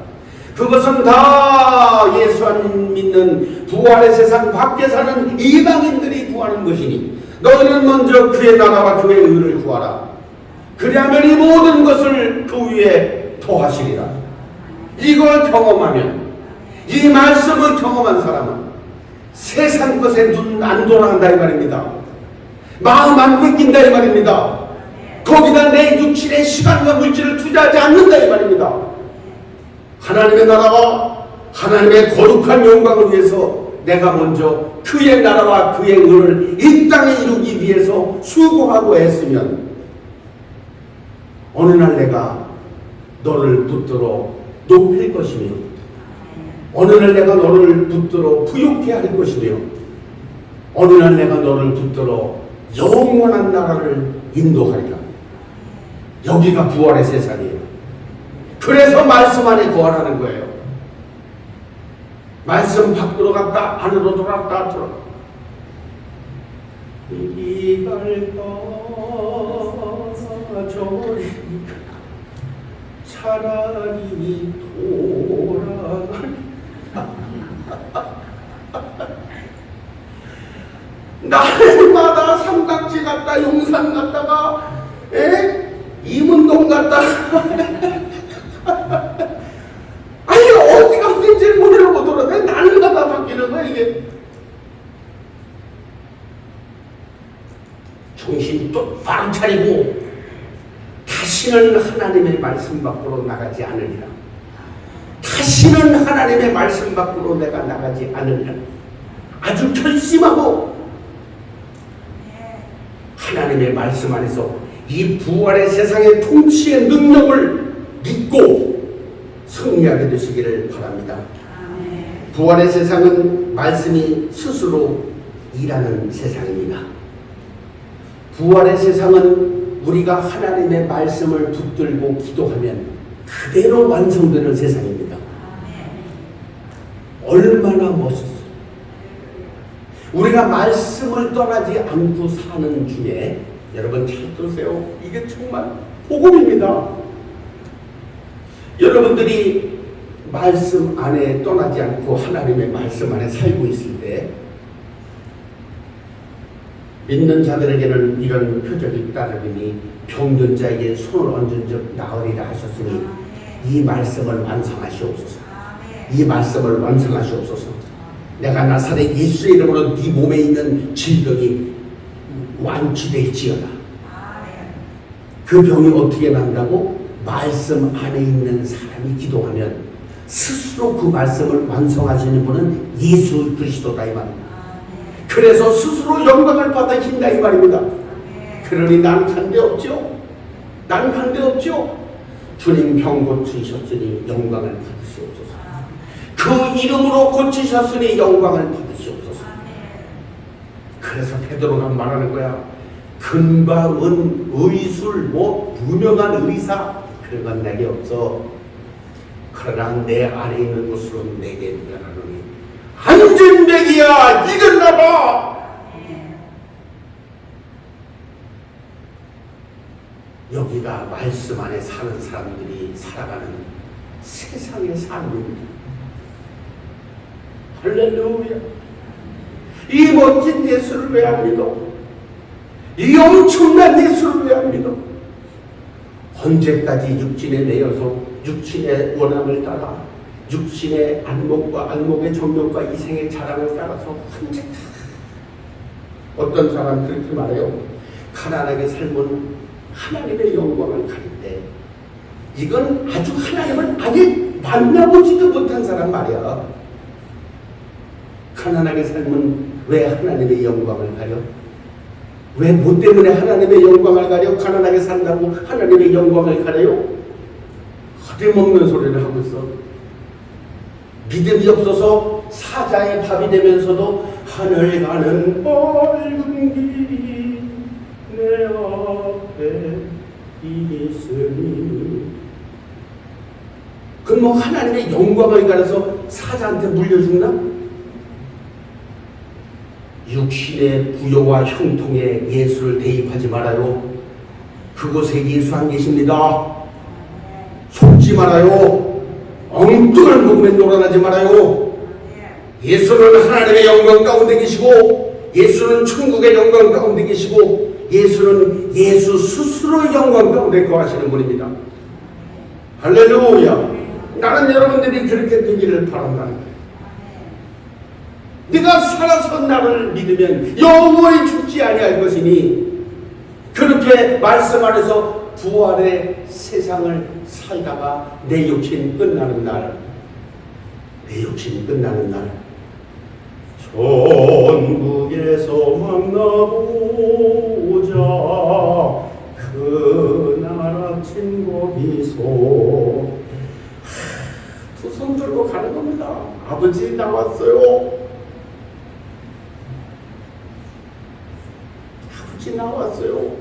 그것은 다 예수 안 믿는 부활의 세상 밖에 사는 이방인들이 구하는 것이니 너희는 먼저 그의 나라와 그의 의를 구하라. 그리하면 이 모든 것을 그 위에 더하시리라. 이걸 경험하면, 이 말씀을 경험한 사람은 세상 것에 눈 안 돌아간다 이 말입니다. 마음 안 뺏긴다 이 말입니다. 거기다 내 육신의 시간과 물질을 투자하지 않는다 이 말입니다. 하나님의 나라와 하나님의 거룩한 영광을 위해서 내가 먼저 그의 나라와 그의 의를 이 땅에 이루기 위해서 수고하고 애쓰면 어느 날 내가 너를 붙들어 높일 것이며 어느 날 내가 너를 붙들어 부욕해 할 것이며 어느 날 내가 너를 붙들어 영원한 나라를 인도하리라. 여기가 부활의 세상이에요. 그래서 말씀 안에 거하라는 거예요. 말씀 밖으로 갔다 안으로 돌았다 들어. 이리 갈까 저리 차라리 돌아갈 날마다 삼각지 갔다 용산 갔다가 이문동 갔다 아니 어디가 어딘지 모르고 돌아다니 날마다 바뀌는 거야 이게. 정신 똑바로 차리고 다시는 하나님의 말씀 밖으로 나가지 않으리라. 다시는 하나님의 말씀 밖으로 내가 나가지 않으려 아주 결심하고 하나님의 말씀 안에서 이 부활의 세상의 통치의 능력을 믿고 승리하게 되시기를 바랍니다. 부활의 세상은 말씀이 스스로 일하는 세상입니다. 부활의 세상은 우리가 하나님의 말씀을 붙들고 기도하면 그대로 완성되는 세상입니다. 얼마나 멋있어요. 우리가 말씀을 떠나지 않고 사는 중에 여러분 잘 들으세요. 이게 정말 복음입니다. 여러분들이 말씀 안에 떠나지 않고 하나님의 말씀 안에 살고 있을 때 믿는 자들에게는 이런 표적이 따르니 병든 자에게 손을 얹은 적 나으리라 하셨으니 이 말씀을 완성하시옵소서. 이 말씀을 완성하시옵소서. 내가 나사렛 예수의 이름으로 네 몸에 있는 질병이 완치될지어다. 그 병이 어떻게 난다고? 말씀 안에 있는 사람이 기도하면 스스로 그 말씀을 완성하시는 분은 예수 그리스도다 이 말입니다. 그래서 스스로 영광을 받으신다 이 말입니다. 그러니 나는 관계없죠. 나는 관계없죠. 주님 병 고치셨으니 영광을 받으시옵소서. 그 이름으로 고치셨으니 영광을 받으시옵소서. 그래서 베드로가 말하는 거야. 근과 은, 의술, 뭐 유명한 의사 그런 건 내게 없어. 그러나 내 안에 있는 것으로 내게 누려나노니 안전백이야 이겼나봐. 여기가 말씀 안에 사는 사람들이 살아가는 세상의 삶입니다. 할렐루야. 이 멋진 예수를 왜 안 믿어? 이 엄청난 예수를 왜 안 믿어? 언제까지 육신에 매여서 육신의 원함을 따라 육신의 안목과 안목의 정욕과 이생의 자랑을 따라서 언제 어떤 사람 그렇게 말해요. 가난하게 살면 하나님의 영광을 가릴 때 이건 아주 하나님을 아예 만나보지도 못한 사람 말이야. 가난하게 살면 왜 하나님의 영광을 가려? 왜 뭐 때문에 하나님의 영광을 가려? 가난하게 산다고 하나님의 영광을 가려요? 허대먹는 소리를 하고 있어. 믿음이 없어서 사자의 밥이 되면서도 하늘 가는 밝은 길이 내 앞에 있으니 그럼 뭐 하나님의 영광을 가려서 사자한테 물려 죽나? 육신의 부여와 형통에 예수를 대입하지 말아요. 그곳에 예수 안 계십니다. 속지 말아요. 엉뚱한 복음에 놀아나지 말아요. 예수는 하나님의 영광 가운데 계시고 예수는 천국의 영광 가운데 계시고 예수는 예수 스스로의 영광 가운데 거하시는 분입니다. 할렐루야. 나는 여러분들이 그렇게 되기를 바란다. 네가 살아서 나를 믿으면 영원히 죽지 아니할 것이니 그렇게 말씀 안에서 부활의 세상을 살다가 내 육신 끝나는 날, 내 육신 끝나는 날 천국에서 만나보자 그날 아침 거기서 두 손 들고 가는 겁니다. 아버지 나왔어요. 아버지 나왔어요.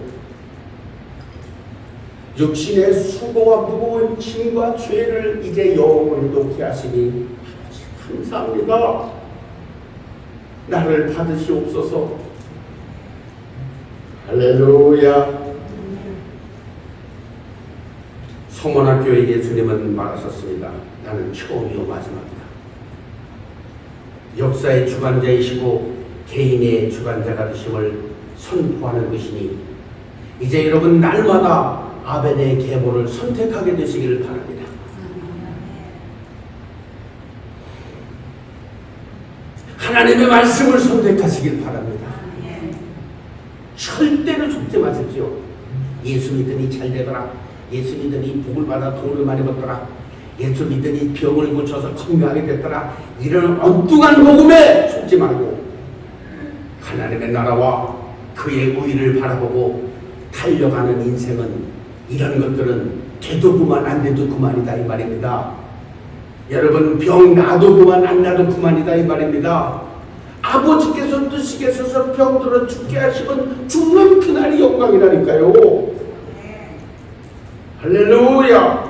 육신의 수고와 무거운 짐과 죄를 이제 영원히 놓게 하시니 아버지 감사합니다. 나를 받으시옵소서. 할렐루야. 성원학교에 예수님은 말하셨습니다. 나는 처음이요 마지막이다. 역사의 주관자이시고 개인의 주관자가 되심을 선포하는 것이니 이제 여러분 날마다 아벤의 계보를 선택하게 되시기를 바랍니다. 하나님의 말씀을 선택하시길 바랍니다. 절대로 속지 마십시오. 예수 믿으니 잘 되더라. 예수 믿으니 복을 받아 돈을 많이 벌더라. 예수 믿더니 병을 고쳐서 건강하게 됐더라. 이런 엉뚱한 복음에 속지 말고 하나님의 나라와 그의 의를 바라보고 달려가는 인생은 이런 것들은 돼도 그만 안 돼도 그만이다 이 말입니다. 여러분 병 나도 그만 안 나도 그만이다 이 말입니다. 아버지께서 뜻이께서 병들어 죽게 하시면 죽는 그날이 영광이라니까요. 할렐루야.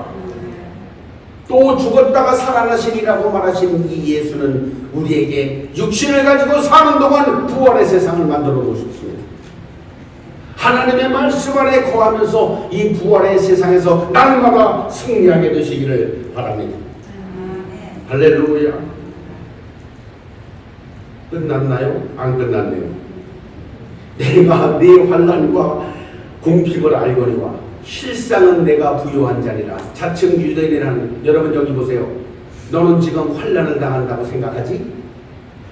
또 죽었다가 살아나시리라고 말하신 이 예수는 우리에게 육신을 가지고 사는 동안 부활의 세상을 만들어 놓으셨습니다. 하나님의 말씀 안에 거하면서 이 부활의 세상에서 날마다 승리하게 되시기를 바랍니다. 할렐루야. 끝났나요? 안 끝났네요. 내가 네 환난과 공핍을 알거니와 실상은 내가 부요한 자리라. 자칭 유대인이라는 여러분 여기 보세요. 너는 지금 환난을 당한다고 생각하지?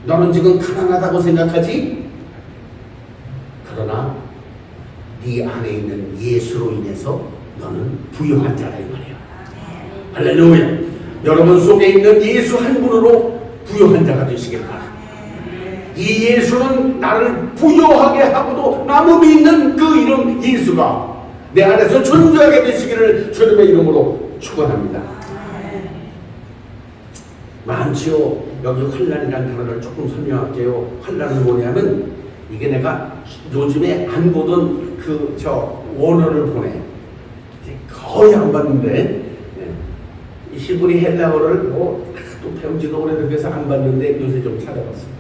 너는 지금 가난하다고 생각하지? 그러나 네 안에 있는 예수로 인해서 너는 부요한 자라 이 말이야. 할렐루야. 여러분 속에 있는 예수 한 분으로 부요한 자가 되시길 바랍니다. 이 예수는 나를 부요하게 하고도 남음이 있는 그 이름 예수가 내 안에서 존재하게 되시기를 주님의 이름으로 축원합니다. 많지요. 여기 환난이라는 단어를 조금 설명할게요. 환난은 뭐냐면 이게 내가 요즘에 안 보던 원어를 보내. 거의 안 봤는데 히브리 헬라어를 또 배운지도 오래돼서 안 봤는데 요새 좀 찾아봤어요.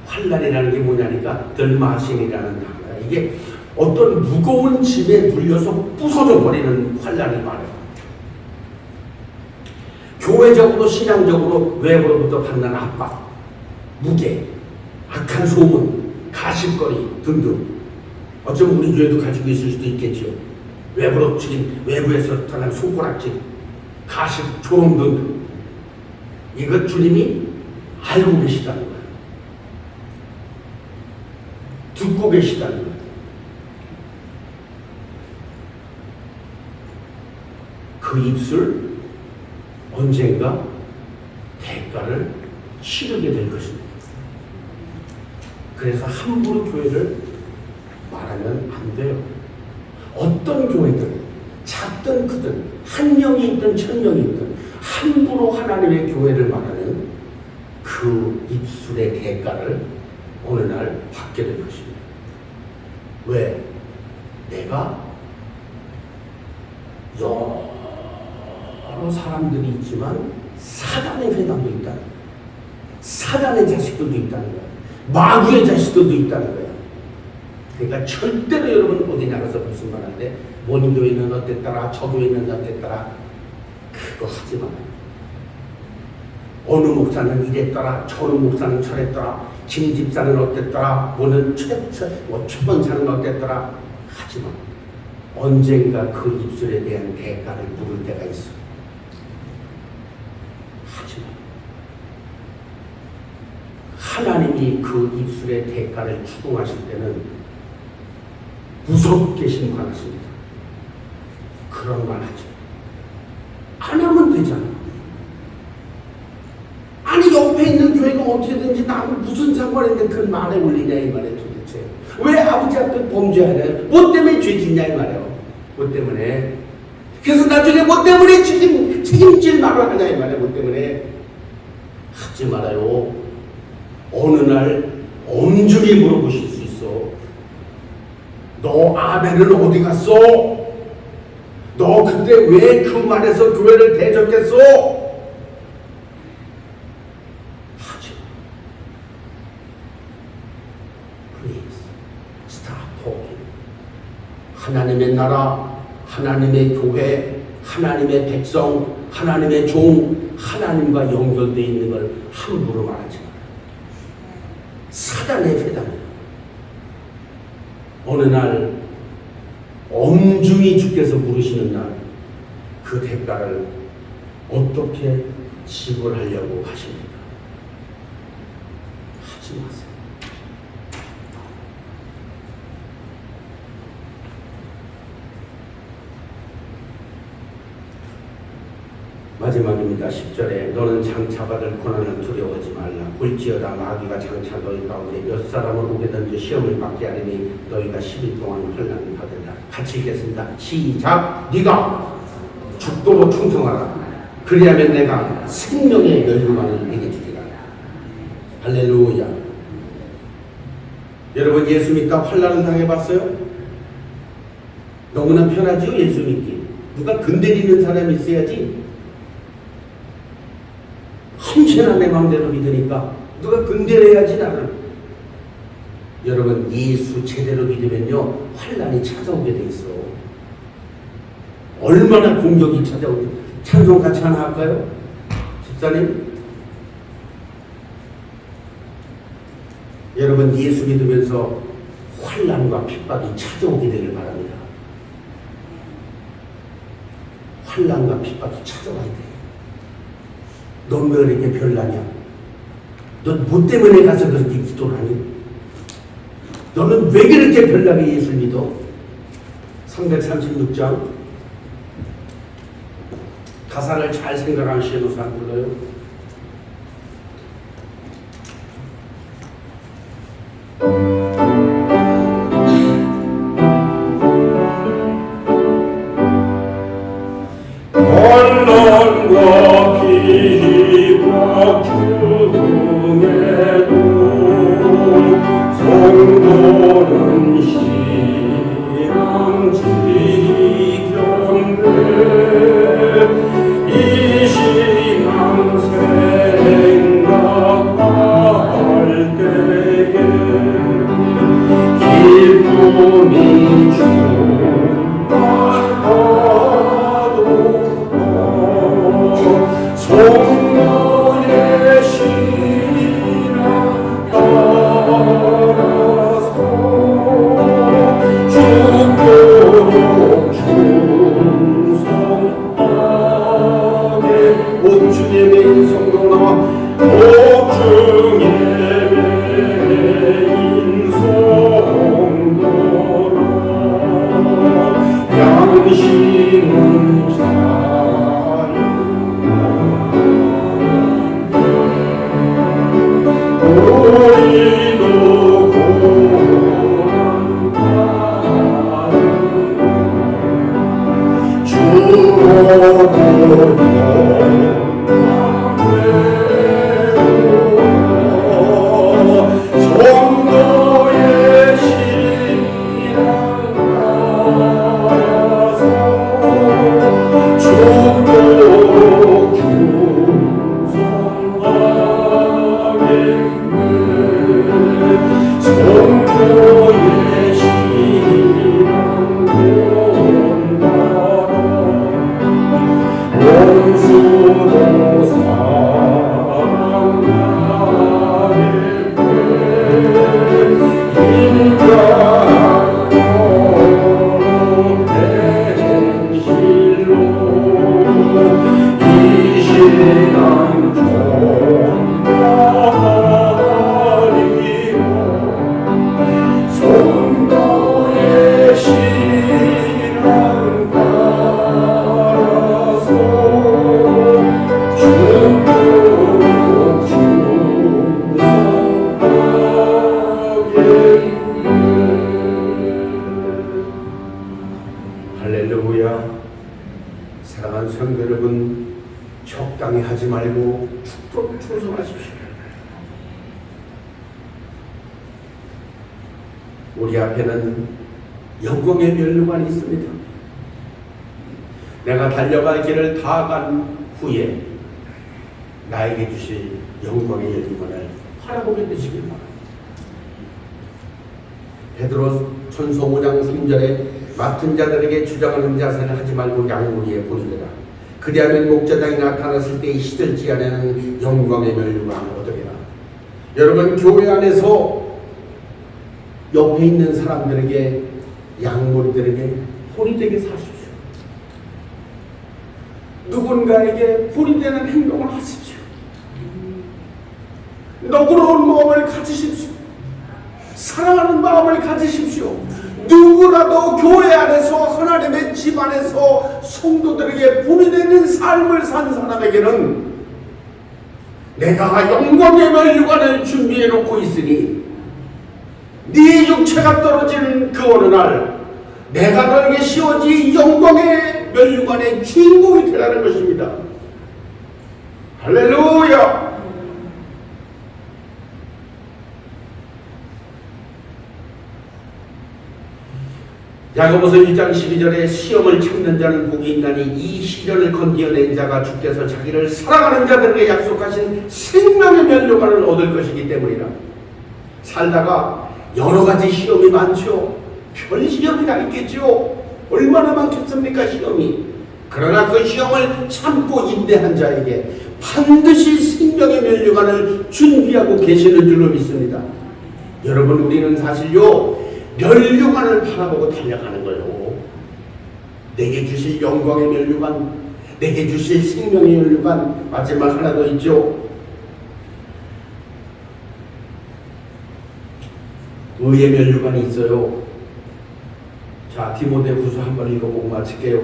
환난이라는 게 뭐냐니까 들마신이라는 단어야. 이게 어떤 무거운 짐에 물려서 부서져 버리는 환난이 말이에요. 교회적으로 신앙적으로 외부로부터 받는 압박, 무게, 악한 소문, 가십거리 등등. 어쩌면 우리 교회도 가지고 있을 수도 있겠죠. 외부에서 나타난 손가락질, 가십, 조롱 등등. 이것 주님이 알고 계시다는 거예요. 듣고 계시다는 거예요. 그 입술 언젠가 대가를 치르게 될 것입니다. 그래서 함부로 교회를 말하면 안 돼요. 어떤 교회든 작든 크든 한 명이 있든 천 명이 있든 함부로 하나님의 교회를 말하는 그 입술의 대가를 어느 날 받게 될 것입니다. 왜? 내가 여러 사람들이 있지만 사단의 회당도 있다는 거예요. 사단의 자식들도 있다는 거예요. 마귀의 자식들도 있다는 거예요. 그러니까 절대로 여러분 어디 나가서 무슨 말 하는데 뭔 교회는 어땠더라, 저 교회는 어땠더라, 그거 하지 말아요. 어느 목사는 이랬더라, 저느 목사는 저랬더라, 김 집사는 어땠더라, 뭐는 최번사는 어땠더라 하지 마. 언젠가 그 입술에 대한 대가를 물을 때가 있어. 하지 마. 하나님이 그 입술의 대가를 추궁하실 때는 무섭게 심판하십니다. 그런 말 하지 마. 안 하면 되잖아. 아니 옆에 있는 교회가 어떻게든지 나하고 무슨 상관인데 그 말에 올리냐 이 말이야 도대체. 왜 아버지 앞에 범죄하냐? 뭐 때문에 죄 짓냐 이 말이야. 뭐 때문에. 그래서 나중에 뭐 때문에 책임질 말을 하냐 이 말이야. 뭐 때문에. 하지 말아요. 어느 날 엄중히 물어보실 수 있어. 너 아벨은 어디 갔어? 너 그때 왜 그 말에서 교회를 대적했어? 하지 마. Please stop talking. 하나님의 나라, 하나님의 교회, 하나님의 백성, 하나님의 종, 하나님과 연결되어 있는 걸 함부로 말하지 마. 사단의 회당이야. 어느 날 엄중히 주께서 물으시는 날 그 대가를 어떻게 지불하려고 하십니까? 하지 마세요. 마지막입니다. 10절에 너는 장차받을 고난을 두려워하지 말라. 볼지어다 마귀가 장차 너희 가운데 몇 사람을 오게 던져 시험을 받게 하리니 너희가 10일 동안 환난을 받으리라. 같이 읽겠습니다. 시작. 네가 죽도록 충성하라. 그리하면 내가 생명의 멸류관을 내게 주리라. 할렐루야. 여러분 예수 믿다 환난을 당해봤어요? 너무나 편하죠 예수 믿기. 누가 건드리는 사람이 있어야지. 언제나 내 마음대로 믿으니까 누가 건드려야지 나를. 여러분 예수 제대로 믿으면요 환난이 찾아오게 돼 있어. 얼마나 공격이 찾아오지. 찬송 같이 하나 할까요? 집사님, 여러분 예수 믿으면서 환난과 핍박이 찾아오게 되길 바랍니다. 환난과 핍박이 찾아와야 돼. 넌 왜 이렇게 별나냐? 넌 뭐 때문에 가서 그렇게 기도를 하니? 너는 왜 그렇게 별나게 예수를 믿어? 336장 가사를 잘 생각하시면서 안 불러요? 환난과 핍박 중에도 성도는 신앙 지켰네. 이 신앙 생각할 때에 기쁨이 충만하도 성도의 신앙 따라서 죽도록 충성하게. 옥중의 메인 성도 나와 옥중의 메인 성도라 양심은 우리도 고난받는 주로부터 성도의 신앙 따라서 죽도록 충성하겠네. 성도의 신앙 본다라 원수도 사랑하겠네. 인자한 행실로 이 신앙 전하리라. 성도의 신앙 따라서 죽도록 충성하겠네. 할렐루야. 사랑하는 성도 여러분, 적당히 하지 말고 죽도록 충성하십시오. 우리 앞에는 영광의 멸류관이 있습니다. 내가 달려갈 길을 다 간 후에 나에게 주실 영광의 멸류관을 바라보게 되시길 바랍니다. 베드로 전서 5장 3절에 맡은 자들에게 주장하는 자세를 하지 말고 양무리에 보내라. 그리하면 목자장이 나타났을 때 시들지 않는 영광의 멸류관을 얻으리라. 여러분 교회 안에서 옆에 있는 사람들에게 양무리들에게 본이 되게 사십시오. 누군가에게 본이 되는 행동을 하십시오. 너그러운 마음을 가지십시오. 사랑하는 마음을 가지십시오. 누구라도 교회 안에서 하나님의 집 안에서 성도들에게 본이 되는 삶을 산 사람에게는 내가 영광의 면류관을 준비해 놓고 있으니 네 육체가 떨어지는 그 어느 날 내가 너에게 씌워진 영광의 면류관의 주인공이 되라는 것입니다. 할렐루야. 야고보서 1장 12절에 시험을 참는 자는 복이 있나니 이 시련을 건디어낸 자가 주께서 자기를 사랑하는 자들에게 약속하신 생명의 면류관을 얻을 것이기 때문이라. 살다가 여러 가지 시험이 많죠. 별 시험이 다 있겠죠. 얼마나 많겠습니까, 시험이. 그러나 그 시험을 참고 인내한 자에게 반드시 생명의 면류관을 준비하고 계시는 줄로 믿습니다. 여러분, 우리는 사실요 면류관을 바라보고 달려가는 거예요. 내게 주실 영광의 면류관, 내게 주실 생명의 면류관. 마지막 하나 더 있죠. 의의 면류관이 있어요. 자, 디모데후서 한번 읽어보고 마칠게요.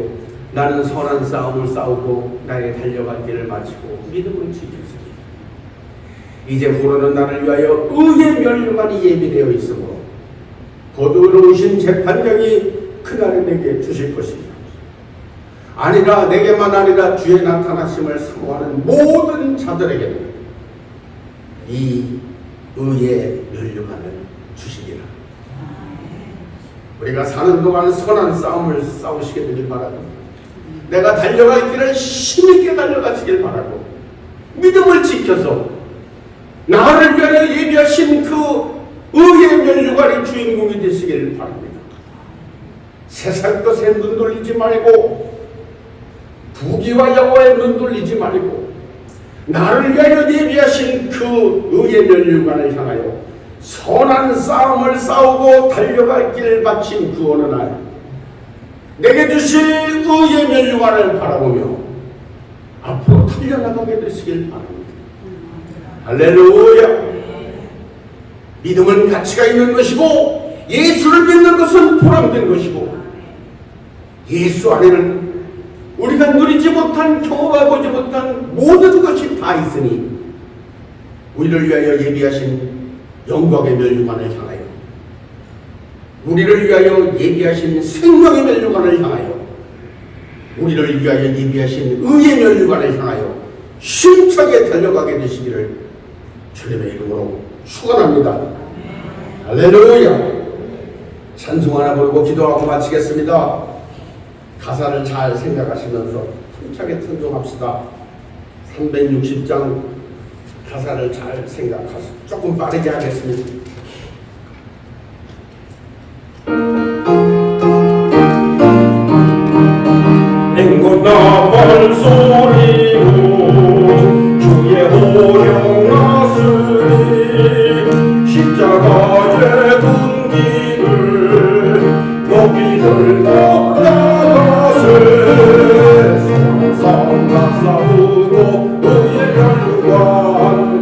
나는 선한 싸움을 싸우고 나의 달려갈 길을 마치고 믿음을 지켰으니 이제 후로는 나를 위하여 의의 면류관이 예비되어 있으므로 곧 의로우신 재판장이 그날에 내게 주실 것이다. 아니라 내게만 아니라 주의 나타나심을 사모하는 모든 자들에게는 이 의의 면류관을 주시리라. 우리가 사는 동안 선한 싸움을 싸우시게 되길 바라고, 내가 달려갈 길을 힘있게 달려가시길 바라고, 믿음을 지켜서 나를 위하여 예비하신 그 의의 면류관의 주인공이 되시길 바랍니다. 세상 것에 눈 돌리지 말고, 부귀와 영화에 눈 돌리지 말고, 나를 위하여 예비하신 그 의의 면류관을 향하여 선한 싸움을 싸우고 달려갈 길을 마친 그 어느 날 내게 주실 의의 면류관을 바라보며 앞으로 달려나가게 되시길 바랍니다. 할렐루야. 믿음은 가치가 있는 것이고 예수를 믿는 것은 보람된 것이고 예수 안에는 우리가 누리지 못한, 경험해보지 못한 모든 것이 다 있으니 우리를 위하여 예비하신 영광의 면류관을 향하여, 우리를 위하여 예비하신 생명의 면류관을 향하여, 우리를 위하여 예비하신 의의 면류관을 향하여 힘차게 달려가게 되시기를 주님의 이름으로 축원합니다. 할렐루야. 찬송 하나 부르고 기도하고 마치겠습니다. 가사를 잘 생각하시면서 힘차게 찬송합시다. 360장 가사를 잘 생각하시고 조금 빠르게 하겠습니다. 앵고나발 소리로 주의 호령 나으리 십자가의 군기를 높이 들고 나가세 성삼가 싸우고 의의 면류관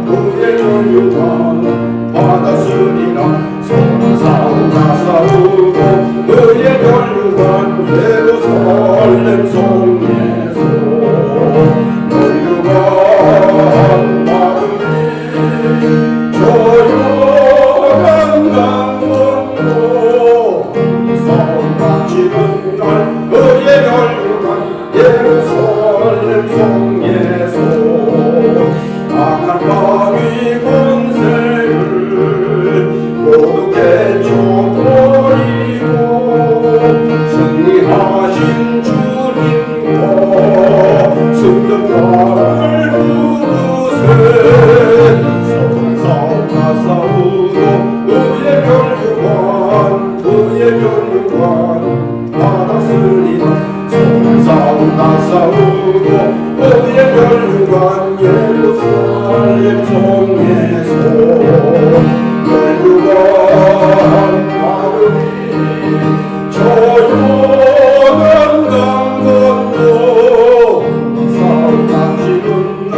의의 면류관 받았으리라 성삼가 싸우고 의의 면류관 예루살렘 성에서 면류관 받으리 조용한 강원도 성 바치는 날 의의 면류관 예루살렘 성에서 악한 마귀 권세를 모두 깨쳐버리고 승리하신 주님과 승전가를 부르세 성삼가 싸우고 의의 면류관 의의 면류관 받았으리라 성삼가 싸우고 의의 면류관 예루살렘 성에서 면류관 받으리 조용한 강 건너 성 바치는 날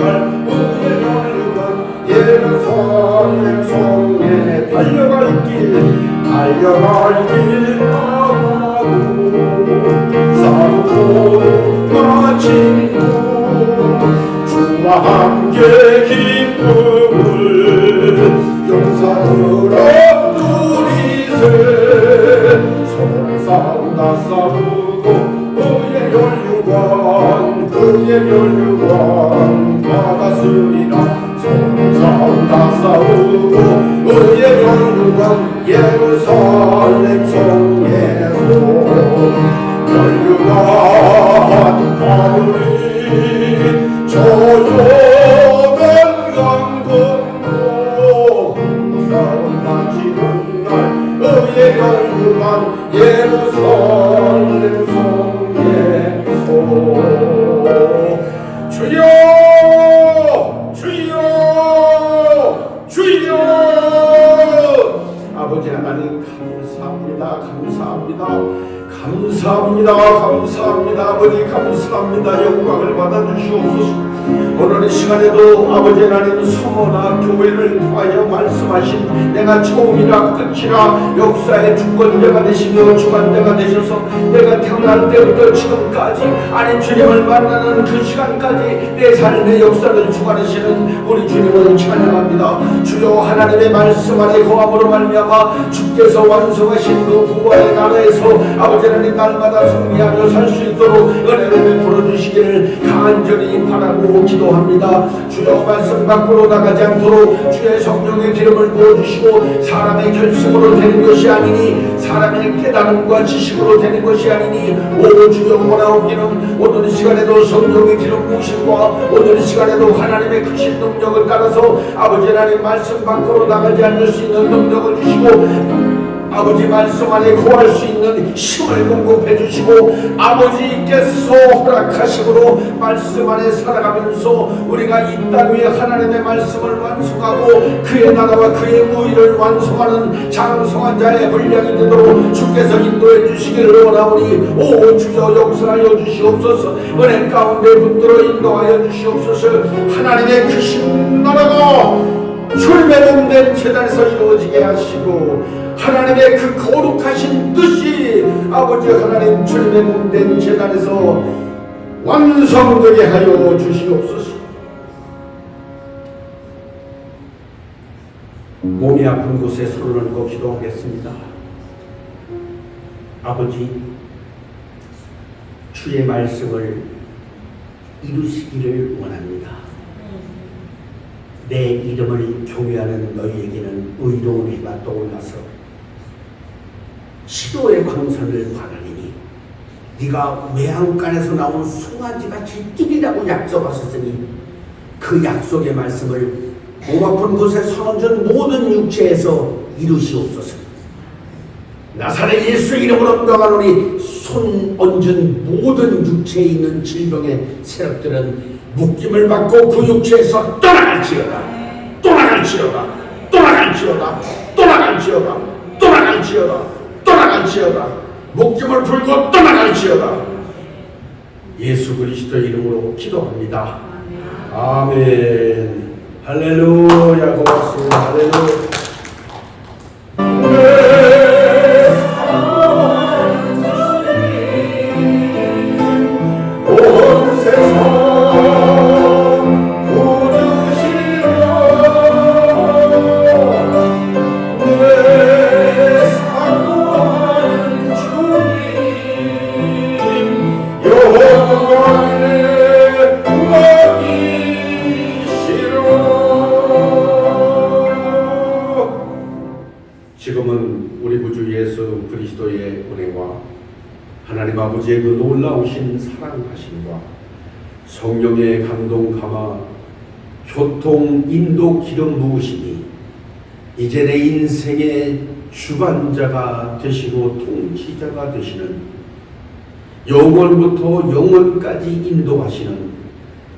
의의 면류관 예루살렘 성에 달려갈 길 주와 함께 기쁨을 영상으로 누리세 서로를 싸우다 싸우고 의의 혈육원 받았으리라 서로를 싸우다 싸우고 의의 혈육원 예루살렘 성에서 혈육원 하늘이 조용한 강건도 싸움 마치는 날 의의 혈육원 예루살렘 성에서 주여 주여 주여 아버지 하나님 감사합니다 감사합니다 감사합니다 감사합니다 아버지 감사합니다 영광을 받아주시옵소서 오늘 이 시간에도 아버지 하나님 성호나 교회를 통하여 말씀하신 내가 처음이라 끝이라 역사의 주권자가 되시며 주관자가 되셔서 내가 태어날 때부터 지금까지 아니 주님을 만나는 그 시간까지 내 삶의 역사를 주관하시는 우리 주님을 찬양합니다. 주여 하나님의 말씀 안에 거함으로 말미암아 주께서 완성하신 그 부활의 나라에서 아버지 하나님 날마다 승리하며 살 수 있도록 은혜를 베풀어 주시기를 간절히 바라고 기도합니다. 주여 말씀 밖으로 나가지 않도록 주의 성령의 기름을 부어주시고 사람의 결심으로 되는 것이 아니니 사람의 깨달음과 지식으로 되는 것이 아니니 오 주여 원하옵기는 오늘 이 시간에도 성령의 기름 부으심과 오늘 이 시간에도 하나님의 크신 능력을 따라서 아버지 하나님 말씀 밖으로 나가지 않을 수 있는 능력을 주시고 아버지 말씀 안에 거할 수 있는 힘을 공급해 주시고 아버지께서 허락하심으로 말씀 안에 살아가면서 우리가 이 땅 위에 하나님의 말씀을 완성하고 그의 나라와 그의 의를 완성하는 장성한 자의 분량이 되도록 주께서 인도해 주시기를 원하오니 오 주여 역사하여 주시옵소서 은혜 가운데 붙들어 인도하여 주시옵소서 하나님의 크신 나라가 주님의 몸된 제단에서 이루어지게 하시고 하나님의 그 거룩하신 뜻이 아버지 하나님 주님의 몸된 제단에서 완성되게 하여 주시옵소서. 몸이 아픈 곳에 손을 얹고 기도하겠습니다. 아버지 주의 말씀을 이루시기를 원합니다. 내 이름을 경외하는 너희에게는 의로운 해가 떠올라서 치료의 광선을 바라리니 네가 외양간에서 나온 송아지같이 뛰리라고 약속하셨으니 그 약속의 말씀을 몸 아픈 곳에 손 얹은 모든 육체에서 이루시옵소서. 나사렛 예수 이름으로 명하노니 손 얹은 모든 육체에 있는 질병의 세력들은 묶임을 받고 그 육체에서 떠나갈지어다 떠나갈지어다 떠나갈지어다 떠나갈지어다 떠나갈지어다 떠나갈지어다 묶임을 풀고 떠나갈지어다 예수 그리스도 이름으로 기도합니다. 아멘. 할렐루야. 고맙습니다. 할렐루야. 지금은 우리 구주 예수 그리스도의 은혜와 하나님 아버지의 그 놀라우신 사랑하심과 성령의 감동 감화 교통 인도 기름 부으심이 이제 내 인생의 주관자가 되시고 통치자가 되시는 영원부터 영원까지 인도하시는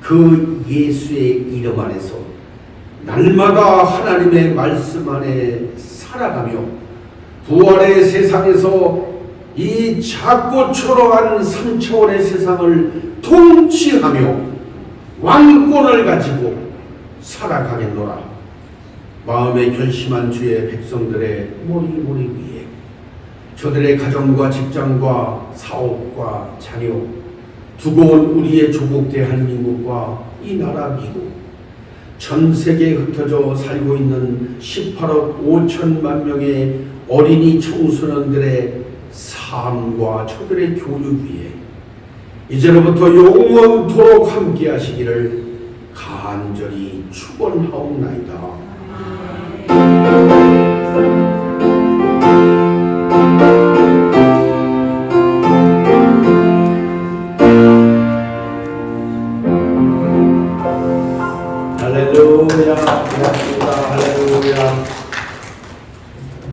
그 예수의 이름 안에서 날마다 하나님의 말씀 안에 살아가며 부활의 세상에서 이 작고 초라한 3차원의 세상을 통치하며 왕권을 가지고 살아가겠노라. 마음에 결심한 주의 백성들의 머리 위에 저들의 가정과 직장과 사업과 자녀 두고 온 우리의 조국 대한민국과 이 나라 미국, 전 세계에 흩어져 살고 있는 18억 5천만 명의 어린이 청소년들의 삶과 저들의 교육 위에 이제로부터 영원토록 함께 하시기를 간절히 축원하옵나이다. 할렐루야.